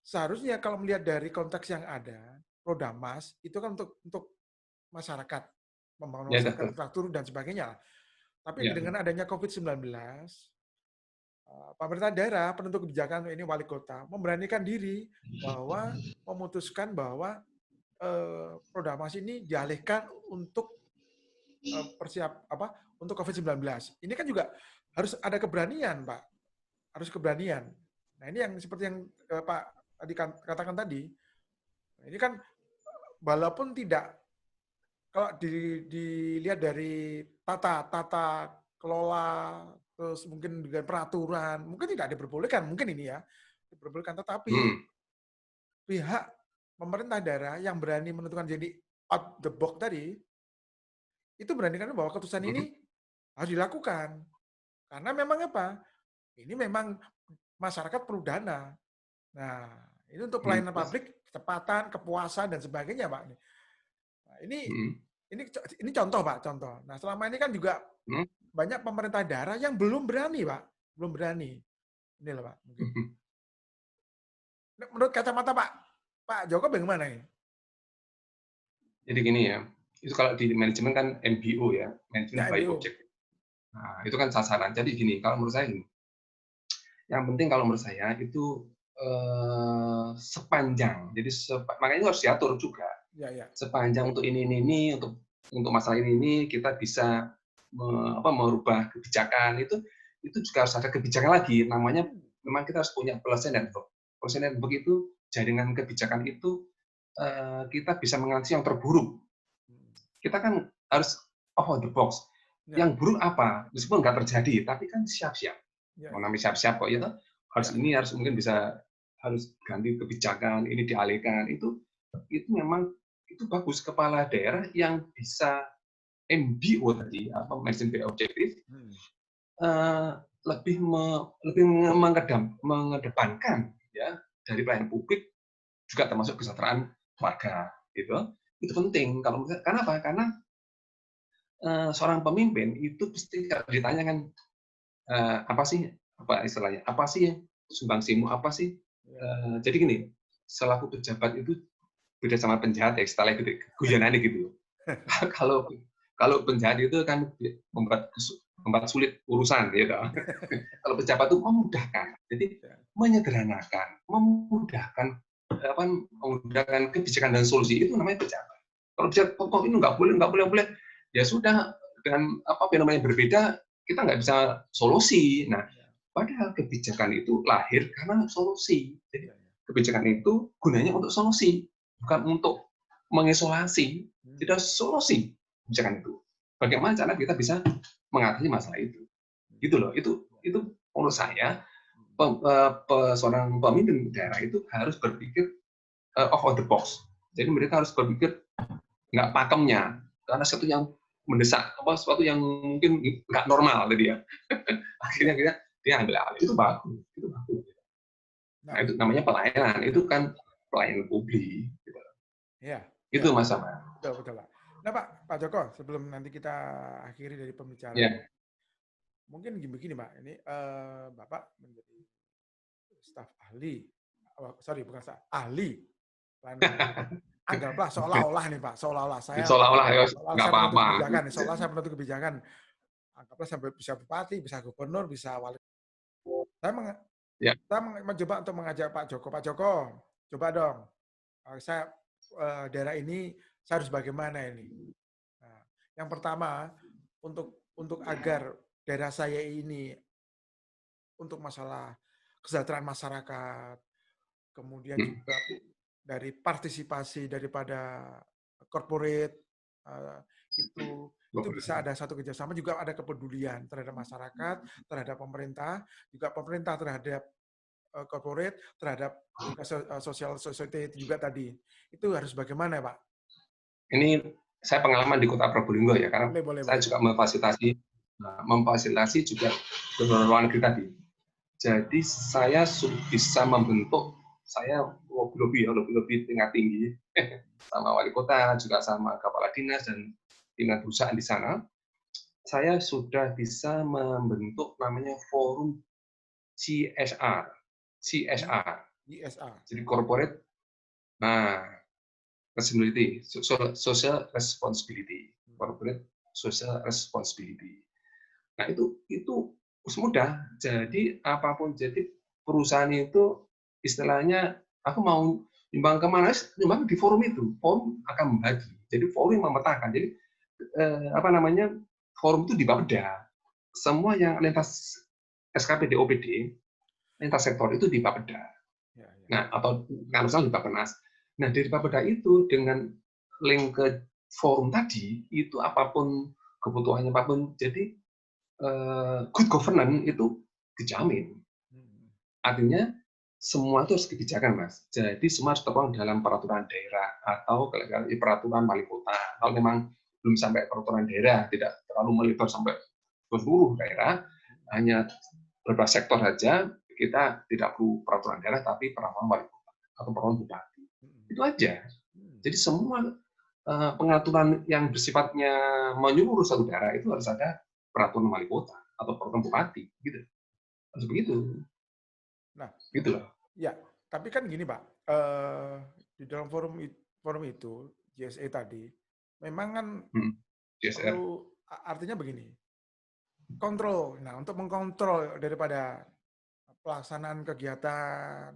Seharusnya kalau melihat dari konteks yang ada, Rodamas itu kan untuk masyarakat, pembangunan Ya, masyarakat, betul. infrastruktur dan sebagainya. Tapi Ya, dengan adanya COVID-19, pemerintah daerah, penentu kebijakan ini wali kota memberanikan diri bahwa memutuskan bahwa proklamasi ini dialihkan untuk untuk COVID-19. Ini kan juga harus ada keberanian, Pak. Harus keberanian. Nah, ini yang seperti yang Pak tadi katakan tadi. Ini kan walaupun tidak, kalau dilihat dari tata kelola, terus mungkin dengan peraturan, mungkin tidak diperbolehkan, mungkin ini ya, diperbolehkan, tetapi hmm, pihak pemerintah daerah yang berani menentukan jadi out the box tadi, itu beranikan bahwa keputusan hmm, ini harus dilakukan. Karena memang apa? Ini memang masyarakat perlu dana. Nah, ini untuk hmm, pelayanan publik, kecepatan, kepuasan dan sebagainya, Pak. Nah, hmm, ini contoh, Pak, contoh. Nah, selama ini kan juga hmm, banyak pemerintah daerah yang belum berani, Pak. Belum berani. Ini loh, Pak, mungkin. hmm. Menurut kacamata Pak Joko bagaimana ini? Jadi gini ya, itu kalau di manajemen kan MBO ya, manajemen Ya, by MBO. object. Nah, itu kan sasaran. Jadi gini, kalau menurut saya gini, yang penting kalau menurut saya itu sepanjang. Jadi makanya itu harus diatur juga. Ya, ya. Sepanjang untuk ini untuk masalah ini kita bisa merubah kebijakan itu juga harus ada kebijakan lagi. Namanya memang kita harus punya policy network. Policy network itu jaringan kebijakan itu kita bisa mengatasi yang terburuk. Kita kan harus out of the box. Ya, Yang buruk apa? Meskipun nggak terjadi, tapi kan siap-siap. ya, Mau ya. namanya siap-siap kok ya, harus Ya, ini harus mungkin bisa harus ganti kebijakan, ini dialihkan. Itu memang itu bagus kepala daerah yang bisa MBO tadi apa management by objektif eh, lebih mengedepankan ya dari pelayanan publik juga termasuk kesejahteraan warga gitu. Itu penting kalau karena apa? Karena seorang pemimpin itu pasti ditanyakan apa sih apa istilahnya apa sih sumbangsimu apa sih ya. jadi gini selaku pejabat itu beda sama penjahat ya istilahnya gitu guyonan gitu kalau kalau penjahat itu kan membuat sulit urusan gitu kalau pejabat itu memudahkan jadi Ya. menyederhanakan memudahkan kebijakan dan solusi itu namanya pejabat kalau pejabat kok ini nggak boleh ya sudah dengan apa fenomena yang berbeda kita nggak bisa solusi. Nah, padahal kebijakan itu lahir karena solusi. Jadi Ya, ya. kebijakan itu gunanya untuk solusi, bukan untuk mengisolasi. Tidak solusi kebijakan itu. Bagaimana cara kita bisa mengatasi masalah itu? Gitu loh. Itu menurut saya seorang pemimpin daerah itu harus berpikir off the box. Jadi mereka harus berpikir nggak pakemnya karena sesuatu yang mendesak sesuatu yang mungkin nggak normal tadi ya akhirnya dia ambil alih itu bagus nah Nah, itu namanya pelayanan itu kan pelayanan publik gitu. ya, Itu ya. mas sama Betul, betul, Pak. Nah, Pak Joko, sebelum nanti kita akhiri dari pembicaraan, ya mungkin begini, Pak. Ini Bapak menjadi staf ahli, sorry, bukan staf ahli pelayanan publik. Anggaplah seolah-olah nih, Pak, seolah-olah seolah-olah ya nggak saya penentu apa-apa kebijakan, seolah saya penentu kebijakan. Anggaplah sampai bisa bupati, bisa gubernur, bisa wali. Saya, ya saya mencoba untuk mengajak Pak Joko. Pak Joko, coba dong. Saya daerah ini saya harus bagaimana ini? Nah, yang pertama untuk agar daerah saya ini untuk masalah kesejahteraan masyarakat, kemudian juga dari partisipasi daripada corporate itu bisa ada satu kerjasama, juga ada kepedulian terhadap masyarakat, terhadap pemerintah, juga pemerintah terhadap corporate, terhadap social society juga tadi. Itu harus bagaimana, Pak? ini saya pengalaman di kota Probolinggo ya karena Boleh, boleh, saya boleh. juga memfasilitasi juga donor luar negeri tadi. Jadi saya bisa membentuk saya lobby tingkat tinggi sama wali kota juga sama kepala dinas dan dinas perusahaan di sana. Saya sudah bisa membentuk namanya forum CSR. CSR. ISA. Jadi corporate. Nah, social responsibility, corporate social responsibility. Nah itu mudah. Jadi apapun, jadi perusahaan itu istilahnya aku mau nyumbang kemana, nyumbang di forum itu, forum akan membagi. Jadi forum yang memetakan. Jadi forum itu di Bapeda. Semua yang lintas SKPD OPD lintas sektor itu di Bapeda. Nah, atau misalnya di Bappenas. Nah, dari Bapeda itu dengan link ke forum tadi, itu apapun kebutuhannya apapun, jadi good governance itu dijamin. Artinya semua itu harus kebijakan, Mas. Jadi semua harus tertuang dalam peraturan daerah atau peraturan wali kota. Kalau memang belum sampai peraturan daerah, tidak terlalu melebar sampai ke seluruh daerah, hanya beberapa sektor saja, kita tidak perlu peraturan daerah, tapi peraturan wali kota atau peraturan bupati. Itu aja. Jadi semua pengaturan yang bersifatnya menyeluruh satu daerah itu harus ada peraturan wali kota atau peraturan bupati, gitu. Harus begitu. Nah, gitu loh. Ya, tapi kan gini Pak, di dalam forum itu JSE tadi, memang kan perlu, artinya begini, kontrol. Nah, untuk mengkontrol daripada pelaksanaan kegiatan,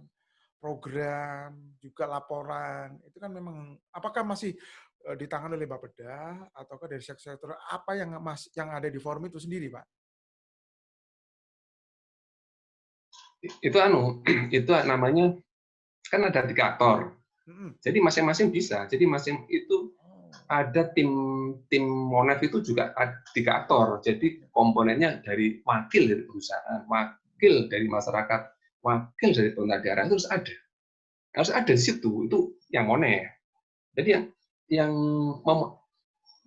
program, juga laporan, itu kan memang apakah masih ditangani oleh Bapeda ataukah dari sektor apa yang ada di forum itu sendiri, Pak? Itu namanya kan ada 3 aktor. Jadi masing-masing bisa. Jadi masing itu ada tim Monef itu juga ada 3 aktor. Jadi komponennya dari wakil dari perusahaan, wakil dari masyarakat, wakil dari pemerintah daerah itu harus ada di situ. Itu yang Monef. Jadi yang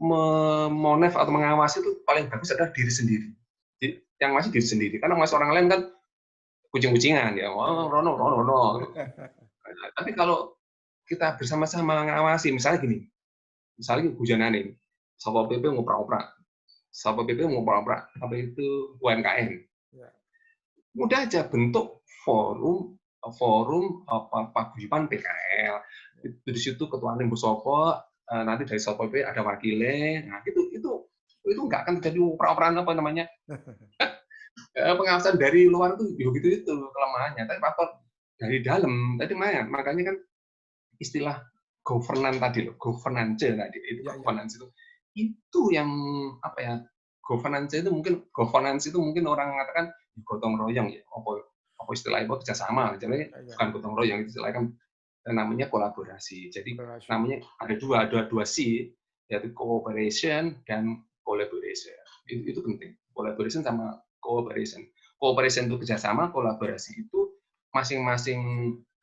Monef atau mengawasi itu paling bagus adalah diri sendiri. Jadi, yang masih diri sendiri. Karena masih orang lain kan kucing-kucingan ya, rono. Tapi kalau kita bersama-sama mengawasi, misalnya gini, misalnya hujanan ini, Satpol PP ngoprak-oprak, apa itu UMKM. Mudah aja bentuk forum paguyuban PKL. Di situ ketuanya Busopo, nanti dari Satpol PP ada wakilnya. Nah, itu nggak akan terjadi opera-operan apa namanya. Pengawasan dari luar itu begitu itu kelemahannya, tapi faktor dari dalam tadi makanya kan istilah governance tadi loh, governance tadi itu governance itu yang apa ya, governance itu mungkin orang mengatakan gotong royong ya, apa istilahnya kerjasama, jadi bukan gotong royong, itu istilahnya kan namanya kolaborasi. Jadi namanya ada dua C, yaitu cooperation dan collaboration. Itu penting, collaboration sama cooperation. Cooperation itu kerjasama, kolaborasi itu masing-masing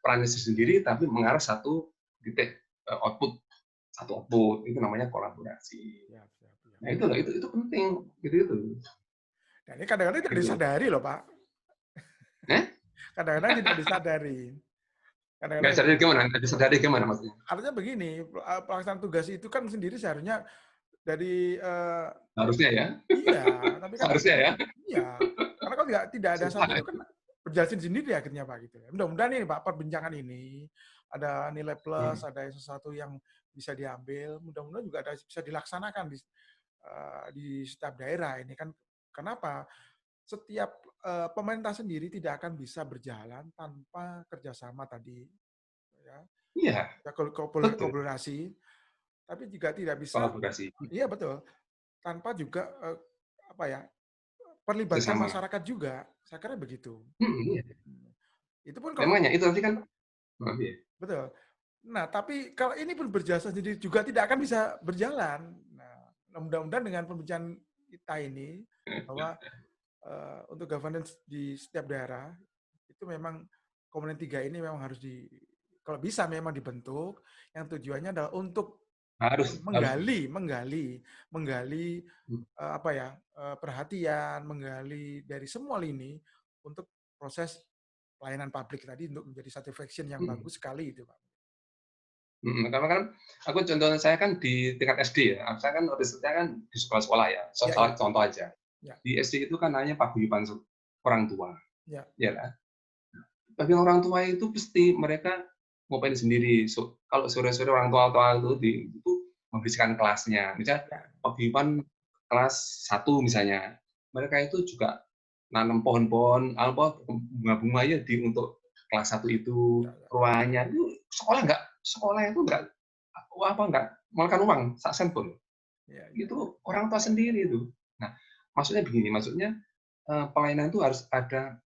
perannya sendiri tapi mengarah satu titik output, itu namanya kolaborasi. Nah itu penting gitu. Nah, ini kadang-kadang tidak disadari loh Pak. Kadang-kadang tidak disadari. Nggak disadari gimana maksudnya? Artinya begini, pelaksanaan tugas itu kan sendiri seharusnya dari harusnya ya. Iya, tapi kan harusnya ya. Iya, karena kalau tidak ada satu itu kan berjalan sendiri akhirnya Pak gitu ya. Mudah-mudahan ini Pak perbincangan ini ada nilai plus, ada sesuatu yang bisa diambil. Mudah-mudahan juga ada bisa dilaksanakan di setiap daerah ini kan. Kenapa? Setiap pemerintah sendiri tidak akan bisa berjalan tanpa kerjasama tadi, ya. Iya. Kolaborasi, tapi juga tidak bisa. Kolaborasi. Iya betul. Tanpa juga apa ya, perlibatkan masyarakat juga. Saya kira begitu. Iya. Itu pun kalau namanya itu nanti kan. Betul. Nah, tapi kalau ini pun berjasa sendiri juga tidak akan bisa berjalan. Nah, mudah-mudahan dengan pembicaraan kita ini bahwa untuk governance di setiap daerah itu memang komponen 3 ini memang harus kalau bisa memang dibentuk yang tujuannya adalah untuk menggali apa ya, perhatian, menggali dari semua lini untuk proses pelayanan publik tadi untuk menjadi satisfaction yang bagus sekali itu Pak. Karena kan aku contohnya saya kan di tingkat SD ya, saya kan risetnya kan di sekolah-sekolah ya. Salah contoh aja. Di SD itu kan hanya paguyuban orang tua. Ya kan? Bagi orang tua itu pasti mereka ngopain sendiri. Kalau sore-sore orang tua itu membersihkan kelasnya. Misalnya Ya. pagi kan kelas 1 misalnya, mereka itu juga nanam pohon-pohon, bunga-bunga ya untuk kelas 1 itu, Ya, ya, ruangannya itu sekolah itu nggak mengeluarkan uang sak sen pun. ya, ya, ya. Itu orang tua sendiri itu. Nah, maksudnya begini, pelayanan itu harus ada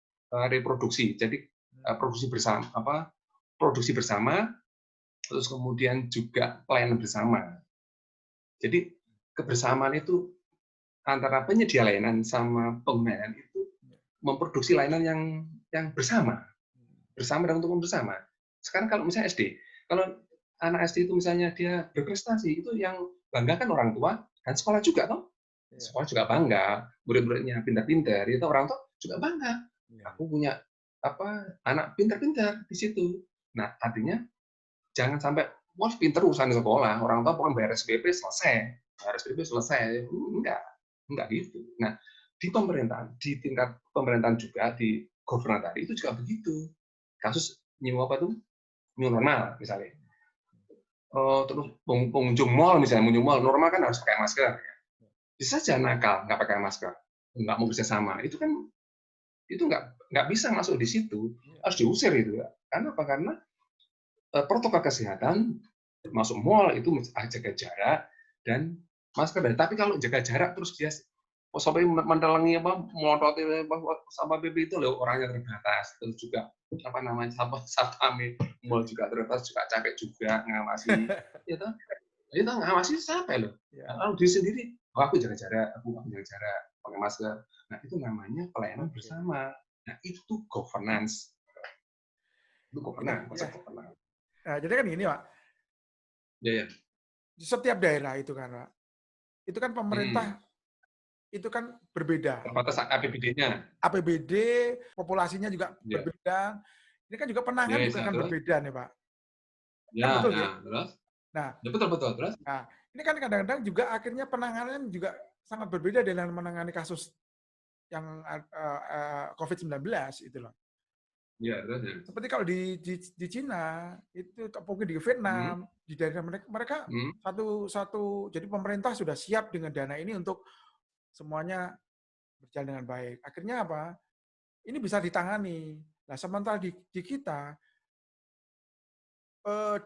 reproduksi. Jadi produksi bersama, terus kemudian juga pelayanan bersama. Jadi kebersamaan itu antara penyedia layanan sama pengguna layanan itu memproduksi layanan yang bersama dan untuk bersama. Sekarang kalau misalnya SD, kalau anak SD itu misalnya dia berprestasi, itu yang bangga kan orang tua dan sekolah juga toh. Ya, Sekolah juga bangga, murid-muridnya pintar-pintar, itu orang tua juga bangga. ya. Aku punya anak pintar-pintar di situ. Nah, artinya jangan sampai wah pintar urusan di sekolah, orang tua pokoknya bayar SPP selesai. Enggak gitu. Nah, di tingkat pemerintahan juga di government tadi itu juga begitu. Kasus new normal misalnya. Terus pengunjung mall normal kan harus pakai masker. Bisa saja nakal nggak pakai masker, nggak mau bersama. Itu nggak bisa masuk di situ, harus diusir itu ya. Karena apa? Karena protokol kesehatan masuk mall itu jaga jarak dan masker. Tapi kalau jaga jarak terus dia sampai mendalangi melototin sama PP itu loh, orangnya terbatas, terus juga satpam mall juga terbatas, juga capek juga ngawasi. Itu ngawasi siapa loh? Kalau diri sendiri, aku jaga jarak, aku jaga jarak, pakai masker. Nah itu namanya pelayanan bersama. Nah itu governance. Itu governance, konsep governance. Nah, jadi kan gini, Pak. Ya. Di setiap daerah itu kan, Pak. Itu kan pemerintah itu kan berbeda. Terbatas APBD-nya. APBD, populasinya juga berbeda. Ini kan juga penanganan juga akan berbeda nih, Pak. Kan betul ya? Terus? Nah, ya, betul terus. Nah, ini kan kadang-kadang juga akhirnya penanganan juga sangat berbeda dengan menangani kasus yang COVID-19 itu loh. Ya, terus ya. Seperti kalau di Cina itu mungkin di Vietnam, di daerah mereka satu jadi pemerintah sudah siap dengan dana ini untuk semuanya berjalan dengan baik. Akhirnya apa? Ini bisa ditangani. Nah, sementara di kita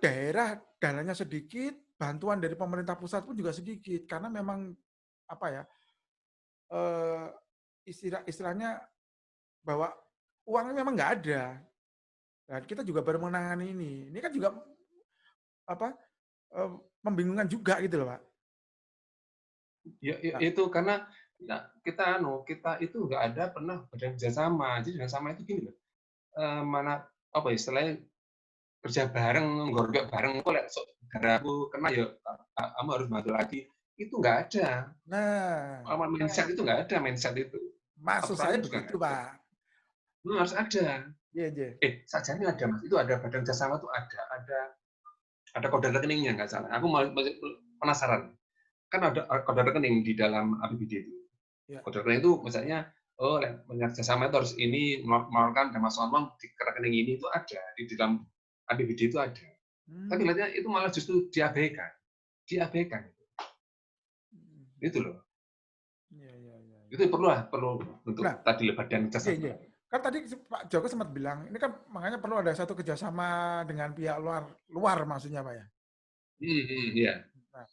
daerah dananya sedikit, bantuan dari pemerintah pusat pun juga sedikit karena memang apa ya? Istilahnya bahwa uangnya memang nggak ada. Dan kita juga baru menangani ini. Ini kan juga apa? Membingungkan juga gitu loh, Pak. Ya, itu karena kita itu nggak ada pernah bekerja sama. Jadi kerjasama itu gini loh. Mana apa istilahnya kerja bareng, ngorgak bareng, kok lek saudaraku kena ya kamu harus bantu lagi. Itu nggak ada. Nah, Mindset itu nggak ada, mindset itu. maksud saya Aturannya juga nggak begitu, ada. Pak. Harus ada. Iya, iya. Sajanya ada, Mas. Itu ada badan kerjasama itu ada kode rekeningnya nggak salah. Aku masih penasaran. Kan ada kode rekening di dalam APBD itu. Ya. Kode rekening itu misalnya kerjasama itu harus ini mengeluarkan dan masuk uang di rekening ini itu ada di dalam APBD itu ada. Tapi lihatnya itu malah justru diabaikan. Itu loh. Iya. Itu perlu untuk tadi badan kerjasama. Iya. Kan tadi Pak Joko sempat bilang, ini kan makanya perlu ada satu kerjasama dengan pihak luar maksudnya, Pak ya. Iya. Nah,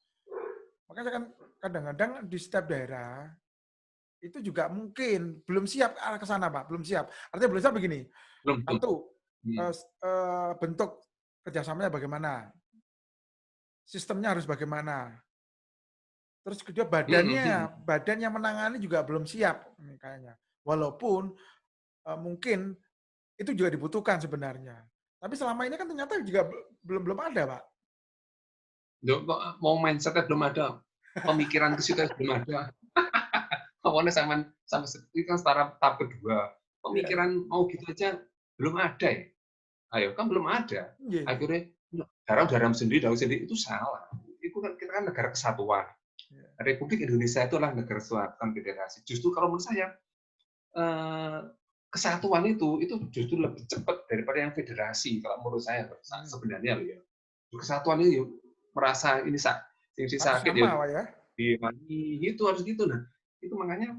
makanya kan kadang-kadang di setiap daerah itu juga mungkin belum siap arah ke sana, Pak. Belum siap. Artinya belum siap begini. Satu, bentuk kerjasamanya bagaimana? Sistemnya harus bagaimana? Terus kedua badan yang menangani juga belum siap kayaknya. Walaupun mungkin itu juga dibutuhkan sebenarnya. Tapi selama ini kan ternyata juga belum ada, Pak. Mau mindsetnya belum ada, pemikiran ke situ belum ada. Awalnya sama itu kan tahap kedua. Pemikiran mau gitu aja belum ada ya. Ayo kan belum ada. Akhirnya dalam sendiri itu salah. Itu kan kita kan negara kesatuan. Republik Indonesia itu adalah negara kesatuan federasi. Justru kalau menurut saya kesatuan itu justru lebih cepat daripada yang federasi kalau menurut saya sebenarnya loh ya. Kesatuan itu merasa ini sing Harus sakit ya sama, Pak ya. diimani itu harus gitu. Nah, itu makanya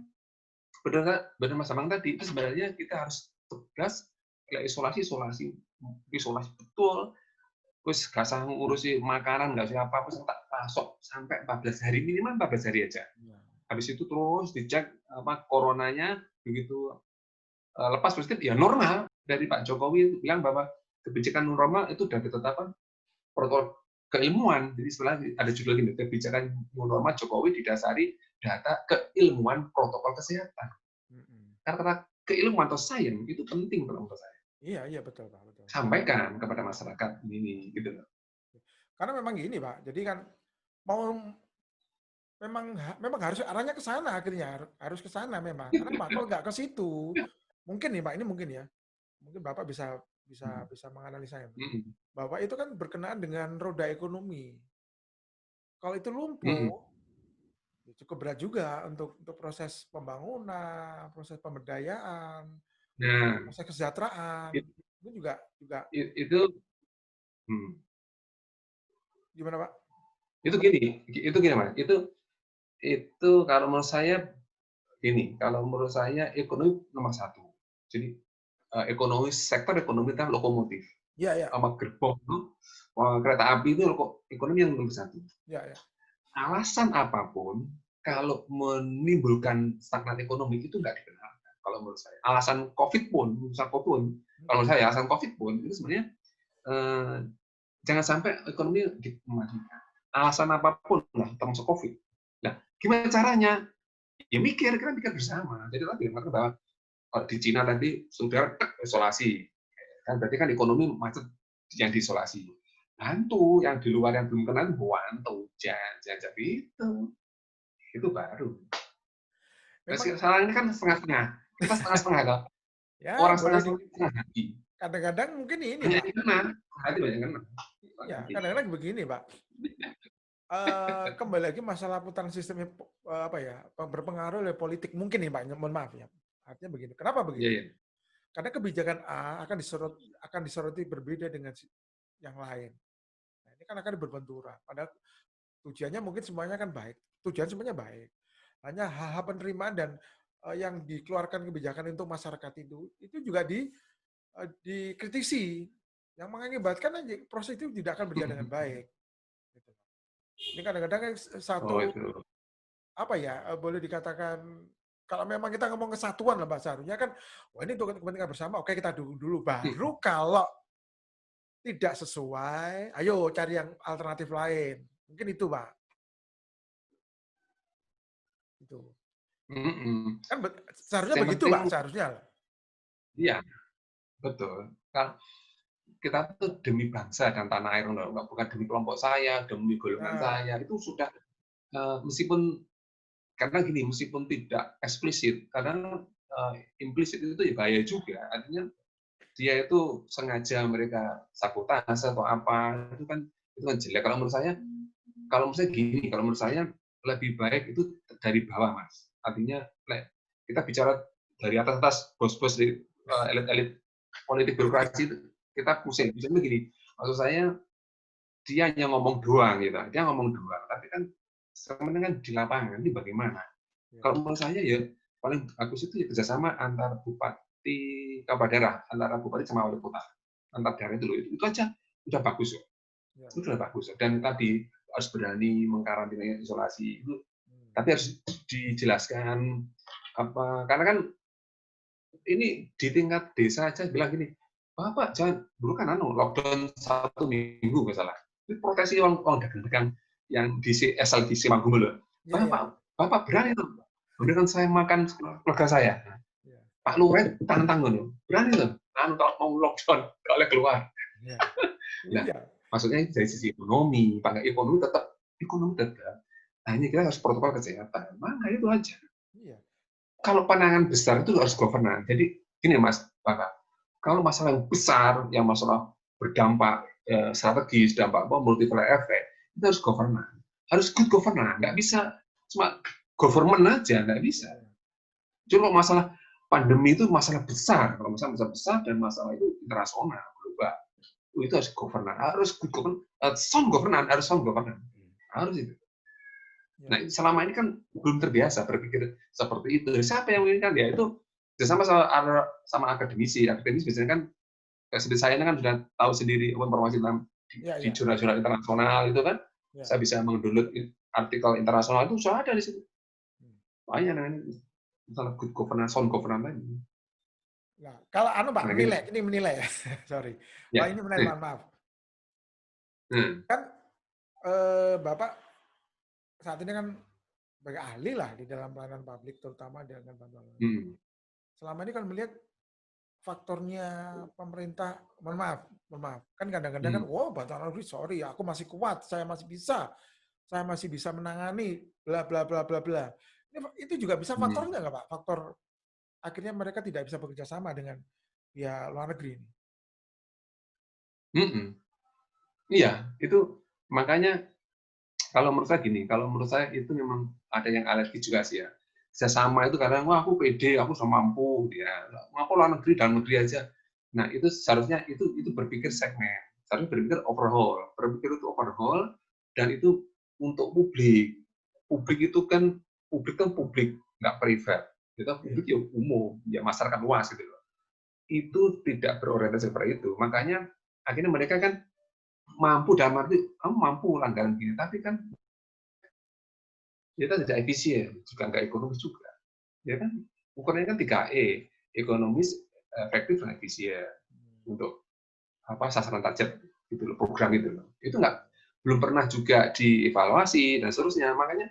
benar Mas Amang tadi itu sebenarnya kita harus tegas isolasi betul. Terus gak usah ngurusi makanan, gak usah apa-apa, tak pasok sampai 14 hari, minimal 14 hari aja. Habis itu terus dicek coronanya, begitu lepas positif, ya normal. Dari Pak Jokowi bilang bahwa kebijakan normal itu sudah ditetapkan protokol keilmuan. Jadi setelah ada judul ini, kebijakan normal Jokowi didasari data keilmuan protokol kesehatan. Karena keilmuan atau sains itu penting menurut saya. Iya betul Pak, betul. Sampaikan kepada masyarakat ini gitu loh. Karena memang gini Pak, jadi kan memang harus arahnya ke sana akhirnya, harus ke sana memang. Kenapa? Kalau nggak ke situ, mungkin nih Pak, ini mungkin ya, mungkin Bapak bisa menganalisa ya. Bapak itu kan berkenaan dengan roda ekonomi. Kalau itu lumpuh, cukup berat juga untuk proses pembangunan, proses pemberdayaan, proses kesejahteraan. Itu juga itu gimana Pak? Itu gini Mas. Itu kalau menurut saya gini, kalau menurut saya ekonomi nomor satu. Jadi sektor ekonomi itu lokomotif. Iya. Sama gerbong kereta api itu ekonomi yang nomor satu. Iya. Alasan apapun kalau menimbulkan stagnan ekonomi itu nggak dibenarkan kalau menurut saya. Alasan COVID pun, kalau menurut saya alasan COVID pun itu sebenarnya jangan sampai ekonomi dimatikan. Alasan apapun lah termasuk COVID. Nah, gimana caranya? Ya kita mikir bersama. Jadi tadi bahwa di Cina tadi sudah isolasi, kan berarti kan ekonomi macet yang diisolasi. Bantu yang di luar yang belum kenal bantu, jangan itu baru. Sekarang ini kan setengah-setengah, kita setengah-setengah loh. Ya, orang setengah hati. Kadang-kadang mungkin ini Pak. Hati banyak kena. Ya, kadang-kadang begini Pak. Kembali lagi masalah putaran sistem berpengaruh oleh politik mungkin nih Pak, mohon maaf ya. Artinya begini. Kenapa begitu? Yeah. Karena kebijakan A akan disoroti berbeda dengan yang lain. Nah, ini kan akan berbenturan. Padahal tujuannya mungkin semuanya kan baik. Tujuan semuanya baik. Hanya hal-hal penerimaan dan yang dikeluarkan kebijakan untuk masyarakat itu juga dikritisi. Yang mengakibatkan proses itu tidak akan berjalan dengan baik. Ini kadang-kadang boleh dikatakan kalau memang kita ngomong kesatuan lah Pak, seharusnya kan ini untuk kepentingan bersama, oke kita dulu baru kalau tidak sesuai, ayo cari yang alternatif lain. Mungkin itu Pak. Itu. Kan seharusnya begitu Pak, seharusnya. Iya, betul. Kan kita tuh demi bangsa dan tanah air, bukan demi kelompok saya, demi golongan saya. Itu sudah meskipun tidak eksplisit, kadang implisit itu ya bahaya juga. Artinya dia itu sengaja mereka sabotase atau apa, itu kan jelek. Kalau menurut saya gini, kalau menurut saya lebih baik itu dari bawah Mas. Artinya kita bicara dari atas bos-bos di elit-elit politik birokrasi itu kita pusing. Misalnya begini, maksud saya dia hanya ngomong doang gitu, tapi kan sebenarnya kan di lapangan ini bagaimana? Kalau menurut saya ya paling bagus itu ya kerjasama antar bupati kepala daerah, antara bupati sama wali kota, antar daerah itu aja udah bagus ya. Itu sudah bagus. Dan tadi harus berani mengkarantina isolasi itu, tapi harus dijelaskan karena kan ini di tingkat desa aja bilang gini, Bapak jangan dulu kan lockdown 1 minggu nggak salah. Itu protesi orang dagang-dagang yang di SLDC Manggung loh. Bapak berani tuh, memberikan saya makan keluarga saya. Pak Lurah tantang loh, berani tuh. Kalau mau lockdown nggak boleh keluar. Nah, maksudnya dari sisi ekonomi, pakai ekonomi tetap. Hanya kita harus protokol kesehatan. Mana itu aja. Kalau penanganan besar itu harus governance. Jadi gini Mas, Bapak. Kalau masalah yang besar, yang masalah berdampak strategis, dampak multiplier effect, itu harus governance. Harus good governance. Nggak bisa cuma government aja, nggak bisa. Cuma masalah pandemi itu masalah besar. Kalau masalah besar dan masalah itu internasional, global. Itu harus governance, harus good governance, sound governance, harus itu. Ya. Nah, selama ini kan belum terbiasa berpikir seperti itu. Siapa yang menginginkan? Ya itu sama akademisi. Akademisi biasanya kan, seperti saya ini kan sudah tahu sendiri informasi tentang Ya, di ya. jurnal-jurnal internasional itu kan, Ya. saya bisa mendownload artikel internasional itu sudah ada di situ. Banyak dengan masalah good governance, sound governance tadi. Nah, kalau Pak Nah, gitu. menilai, ini menilai ya, sorry. Pak Ya. ini menilai, maaf. Kan Bapak saat ini kan sebagai ahli lah di dalam pelayanan publik, terutama dengan bantuan. Selama ini kan melihat faktornya pemerintah, mohon maaf, kan kadang-kadang kan, bantuan negeri, sorry, aku masih kuat, saya masih bisa menangani, bla bla bla bla bla. Itu juga bisa faktornya nggak Pak? Faktor akhirnya mereka tidak bisa bekerja sama dengan ya luar negeri ini. Iya, itu makanya kalau menurut saya itu memang ada yang alergi juga sih ya. Kerjasama itu kadang, wah aku pede, aku sudah mampu, ya, aku luar negeri, dalam negeri aja. Nah itu seharusnya itu berpikir segmen, seharusnya berpikir overhaul, dan itu untuk publik. Publik kan publik, nggak privat. Kita publik ya umum, ya masyarakat luas gitu loh. Itu tidak berorientasi seperti itu. Makanya akhirnya mereka kan mampu dalam arti kamu mampu langganan gini, tapi kan kita tidak efisien, juga nggak ekonomis juga. Ya kan ukurannya kan 3E, ekonomis, efektif, dan efisien untuk sasaran target gitu loh, program itu loh. Itu belum pernah juga dievaluasi dan seterusnya. Makanya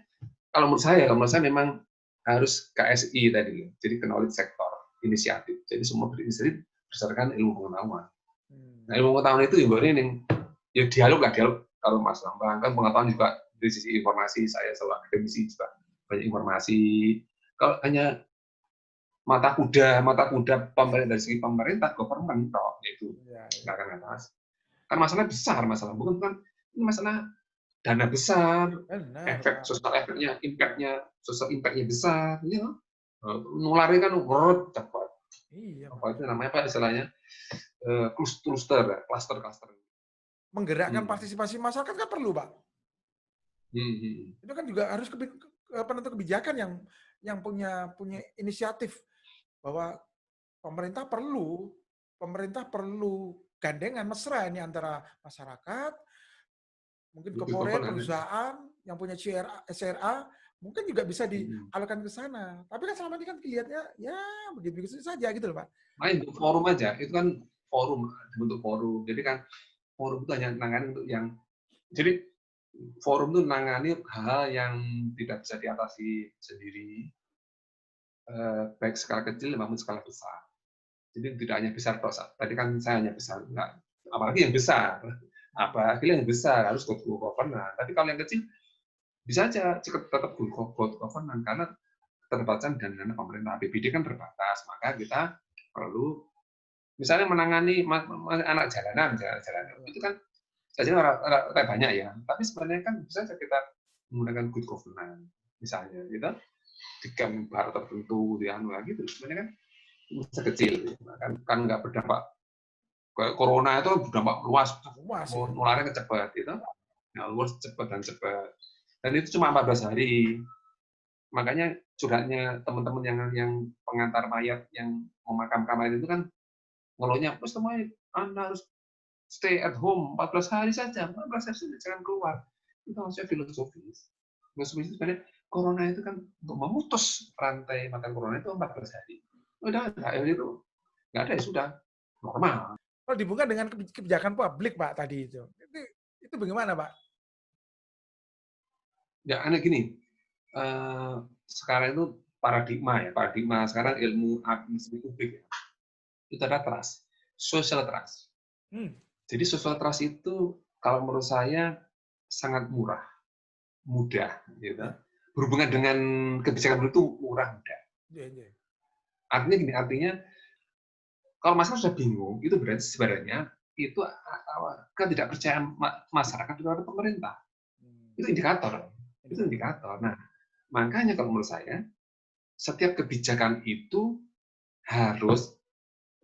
kalau menurut saya memang harus KSI tadi, jadi knowledge sector inisiatif. Jadi semua berinisiatif berdasarkan ilmu pengetahuan. Nah, ilmu pengetahuan itu ya dialog kalau Mas Lambang kan pengetahuan juga dari sisi informasi, saya selalu akademisi juga banyak informasi. Kalau hanya mata kuda pemerintah dari segi pemerintah, government itu nggak akan atas. Kan masalah besar, bukan ini masalah dana besar, efek sosial efeknya, social impactnya besar, ya. Nularnya kan cepat. Apa itu namanya apa istilahnya? Cluster. Menggerakkan partisipasi masyarakat kan perlu, Pak. Itu kan juga harus penentu kebijakan yang punya inisiatif bahwa pemerintah perlu gandengan mesra ini antara masyarakat, mungkin corporate, perusahaan yang punya SRA, mungkin juga bisa dialihkan ke sana. Tapi kan selama ini kan kelihatannya ya begitu saja gitu loh, Pak. Main forum aja, itu kan bentuk forum. Jadi kan forum itu hanya nangani untuk jadi forum itu nangani hal yang tidak bisa diatasi sendiri, baik skala kecil maupun skala besar. Jadi tidak hanya besar toh. Tadi kan saya hanya besar, enggak. Apalagi yang besar harus good governance. Tapi kalau yang kecil bisa aja tetap good governance karena keterbatasan dana pemerintah. APBD kan terbatas, maka kita perlu misalnya menangani anak jalanan itu kan saja banyak ya, tapi sebenarnya kan bisa saja kita menggunakan good governance misalnya, gitu, di gambar tertentu, gitu, sebenarnya kan bisa kecil, kan nggak berdampak. Corona itu berdampak luas, nularnya cepat, gitu, luas cepat, dan itu cuma 14 hari. Makanya curhatnya teman-teman yang pengantar mayat, yang memakamkan mayat itu kan ngeluhnya, terus semuanya Anda harus stay at home 14 hari saja, 14 hari saja, jangan keluar. Itu maksudnya filosofis. Filosofis itu sebenarnya corona itu kan untuk memutus rantai mata corona itu 14 hari. Udah itu nggak ada, ya sudah normal. Kalau dihubungkan dengan kebijakan publik, Pak, tadi itu bagaimana, Pak? Ya aneh gini, sekarang itu paradigma sekarang ilmu administrasi publik itu ada trust, social trust. Jadi social trust itu kalau menurut saya sangat mudah, gitu. Berhubungan dengan kebijakan itu murah mudah. Artinya gini, kalau masyarakat sudah bingung, itu berarti sebenarnya itu kan tidak percaya masyarakat terhadap pemerintah. Itu indikator. Nah, makanya kalau menurut saya setiap kebijakan itu harus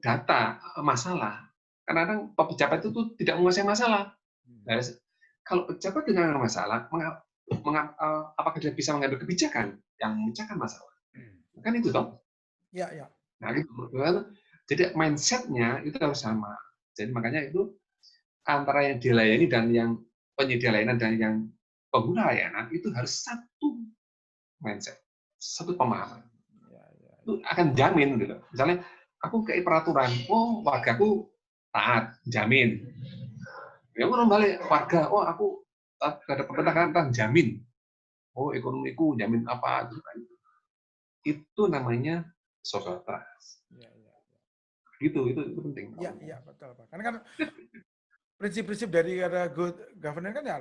data masalah. Kadang-kadang pejabat itu tuh tidak menguasai masalah. Nah, kalau pejabat dengan masalah, apakah dia bisa mengambil kebijakan yang memecahkan masalah? Kan itu toh. Ya, ya. Nah, itu. Jadi mindset-nya itu harus sama. Jadi makanya itu antara yang dilayani dan yang penyedia layanan dan yang pengguna layanan itu harus satu mindset, satu pemahaman. Itu akan jamin gitu. Misalnya aku kayak peraturan, oh wargaku taat, jamin. Ya orang balik warga, oh aku ada pemerintahan kan jamin. Oh ekonomiku jamin apa gitu. Itu namanya social trust. Gitu, itu penting. Iya, betul Pak. Karena kan prinsip-prinsip dari ada good governance kan ya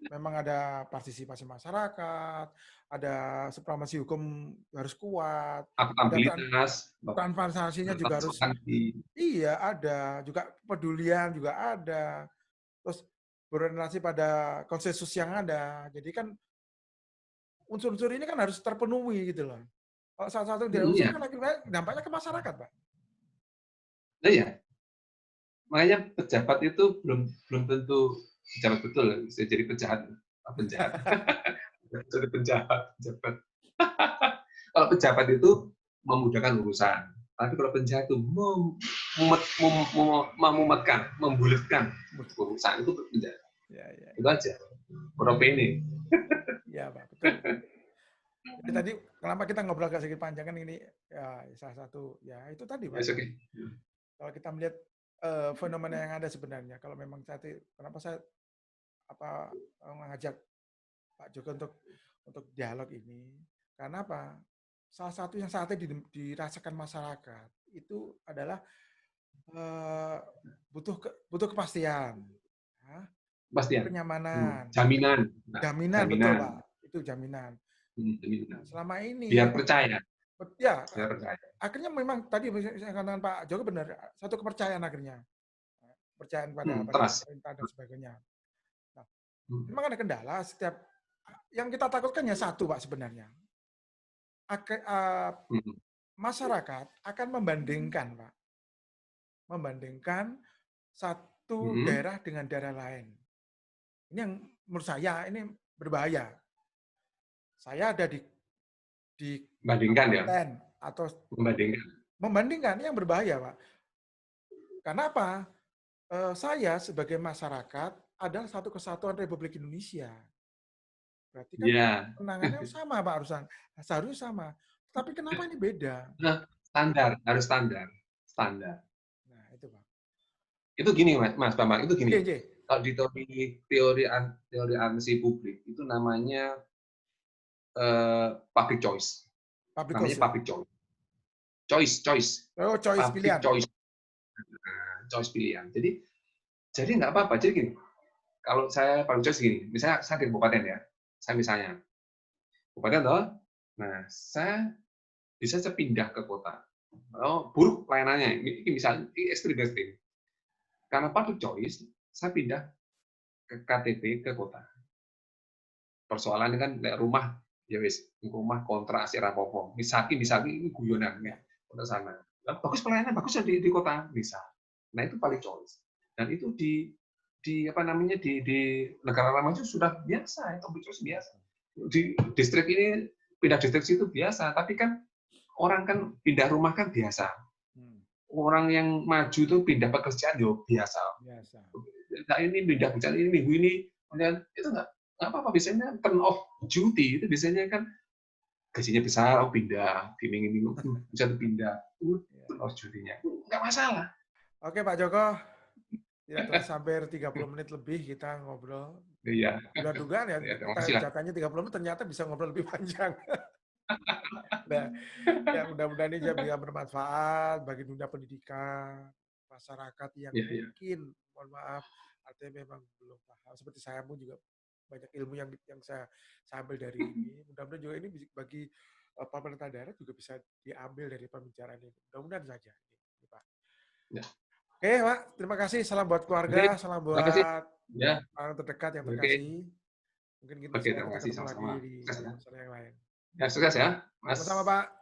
memang ada partisipasi masyarakat, ada supremasi hukum harus kuat, ada Akuntabilitas, transparansinya juga harus iya ada, juga pedulian juga ada, terus berorientasi pada konsensus yang ada. Jadi kan unsur-unsur ini kan harus terpenuhi gitu loh. Kalau salah satu dari unsur kan akhirnya dampaknya ke masyarakat, Pak. Iya. Makanya pejabat itu belum tentu pejabat betul, bisa jadi penjahat. Jadi pejabat. Kalau pejabat itu memudahkan urusan, tapi kalau penjahat itu memumetkan, membulatkan urusan itu penjahat. Itu aja. Ini. Iya, Pak, betul. Jadi tadi kenapa kita ngobrol agak sedikit panjang kan ini ya salah satu ya itu tadi Pak. Okay. Kalau kita melihat fenomena yang ada sebenarnya, kalau memang kenapa saya mengajak Pak Joko untuk dialog ini, karena apa? Salah satu yang saat ini dirasakan masyarakat itu adalah butuh kepastian, kenyamanan, jaminan, betul Pak, itu jaminan. Nah, selama ini biar percaya. Ya, akhirnya memang tadi saya katakan Pak Joko benar, satu kepercayaan akhirnya. Kepercayaan pada pemerintah dan sebagainya. Nah, memang ada kendala setiap yang kita takutkan ya satu Pak sebenarnya. Masyarakat akan membandingkan Pak. Membandingkan satu daerah dengan daerah lain. Ini yang menurut saya ini berbahaya. Saya ada di bandingkan ya atau membandingkan yang berbahaya Pak. Karena apa? Saya sebagai masyarakat adalah satu kesatuan Republik Indonesia. Berarti kan penanganannya sama Pak harusnya sama. Tapi kenapa ini beda? Harus standar. Nah itu Pak. Itu gini Mas Bambang, itu gini. Kalau di teori ansih publik itu namanya public choice. Public choice. Oh, choice pilihan. Choice pilihan. Jadi nggak apa-apa. Jadi gini, kalau saya public choice gini, misalnya saya di kabupaten ya, saya misalnya kabupaten toh, nah saya bisa pindah ke kota. Oh, buruk pelayanannya, ini misalnya ekstrim. Karena public choice, saya pindah ke KTP ke kota. Persoalannya kan rumah ya wis rumah kontrak si rapopo misaki ini guyonan ya kota sana bagus pelayanan bagus ya di kota bisa. Nah itu paling choice dan itu di negara maju sudah biasa itu choice biasa. Di distrik ini pindah distrik itu biasa, tapi kan orang kan pindah rumah kan biasa. Orang yang maju itu pindah pekerjaan yo biasa. Nah ini pindah pekerjaan ini minggu ini kemudian itu nggak apa-apa, biasanya turn off duty itu biasanya kan gajinya besar, aku pindah, ini bisa pindah, turn off duty-nya, nggak masalah. Oke Pak Joko, tidak terasa hampir 30 menit lebih kita ngobrol. Iya. Udah dugaan ya, kita ucapkannya 30 menit ternyata bisa ngobrol lebih panjang. Nah, ya mudah-mudahan ini bisa bermanfaat bagi dunia pendidikan, masyarakat yang mungkin, mohon maaf, artinya memang belum paham. Seperti saya pun juga banyak ilmu yang saya ambil dari ini. Mudah-mudahan juga ini bagi pemerintah daerah juga bisa diambil dari pembicaraan ini. Mudah-mudahan saja, Pak. Ya. Oke, Pak. Terima kasih. Salam buat keluarga, salam buat orang terdekat yang terkasih. Mungkin kita ketemu lagi di masalah yang lain. Ya, sukses ya, Mas. Sama-sama, Pak.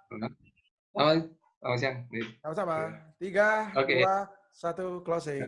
Selamat siang. Sama-sama. 3, Oke. 2, 1, closing.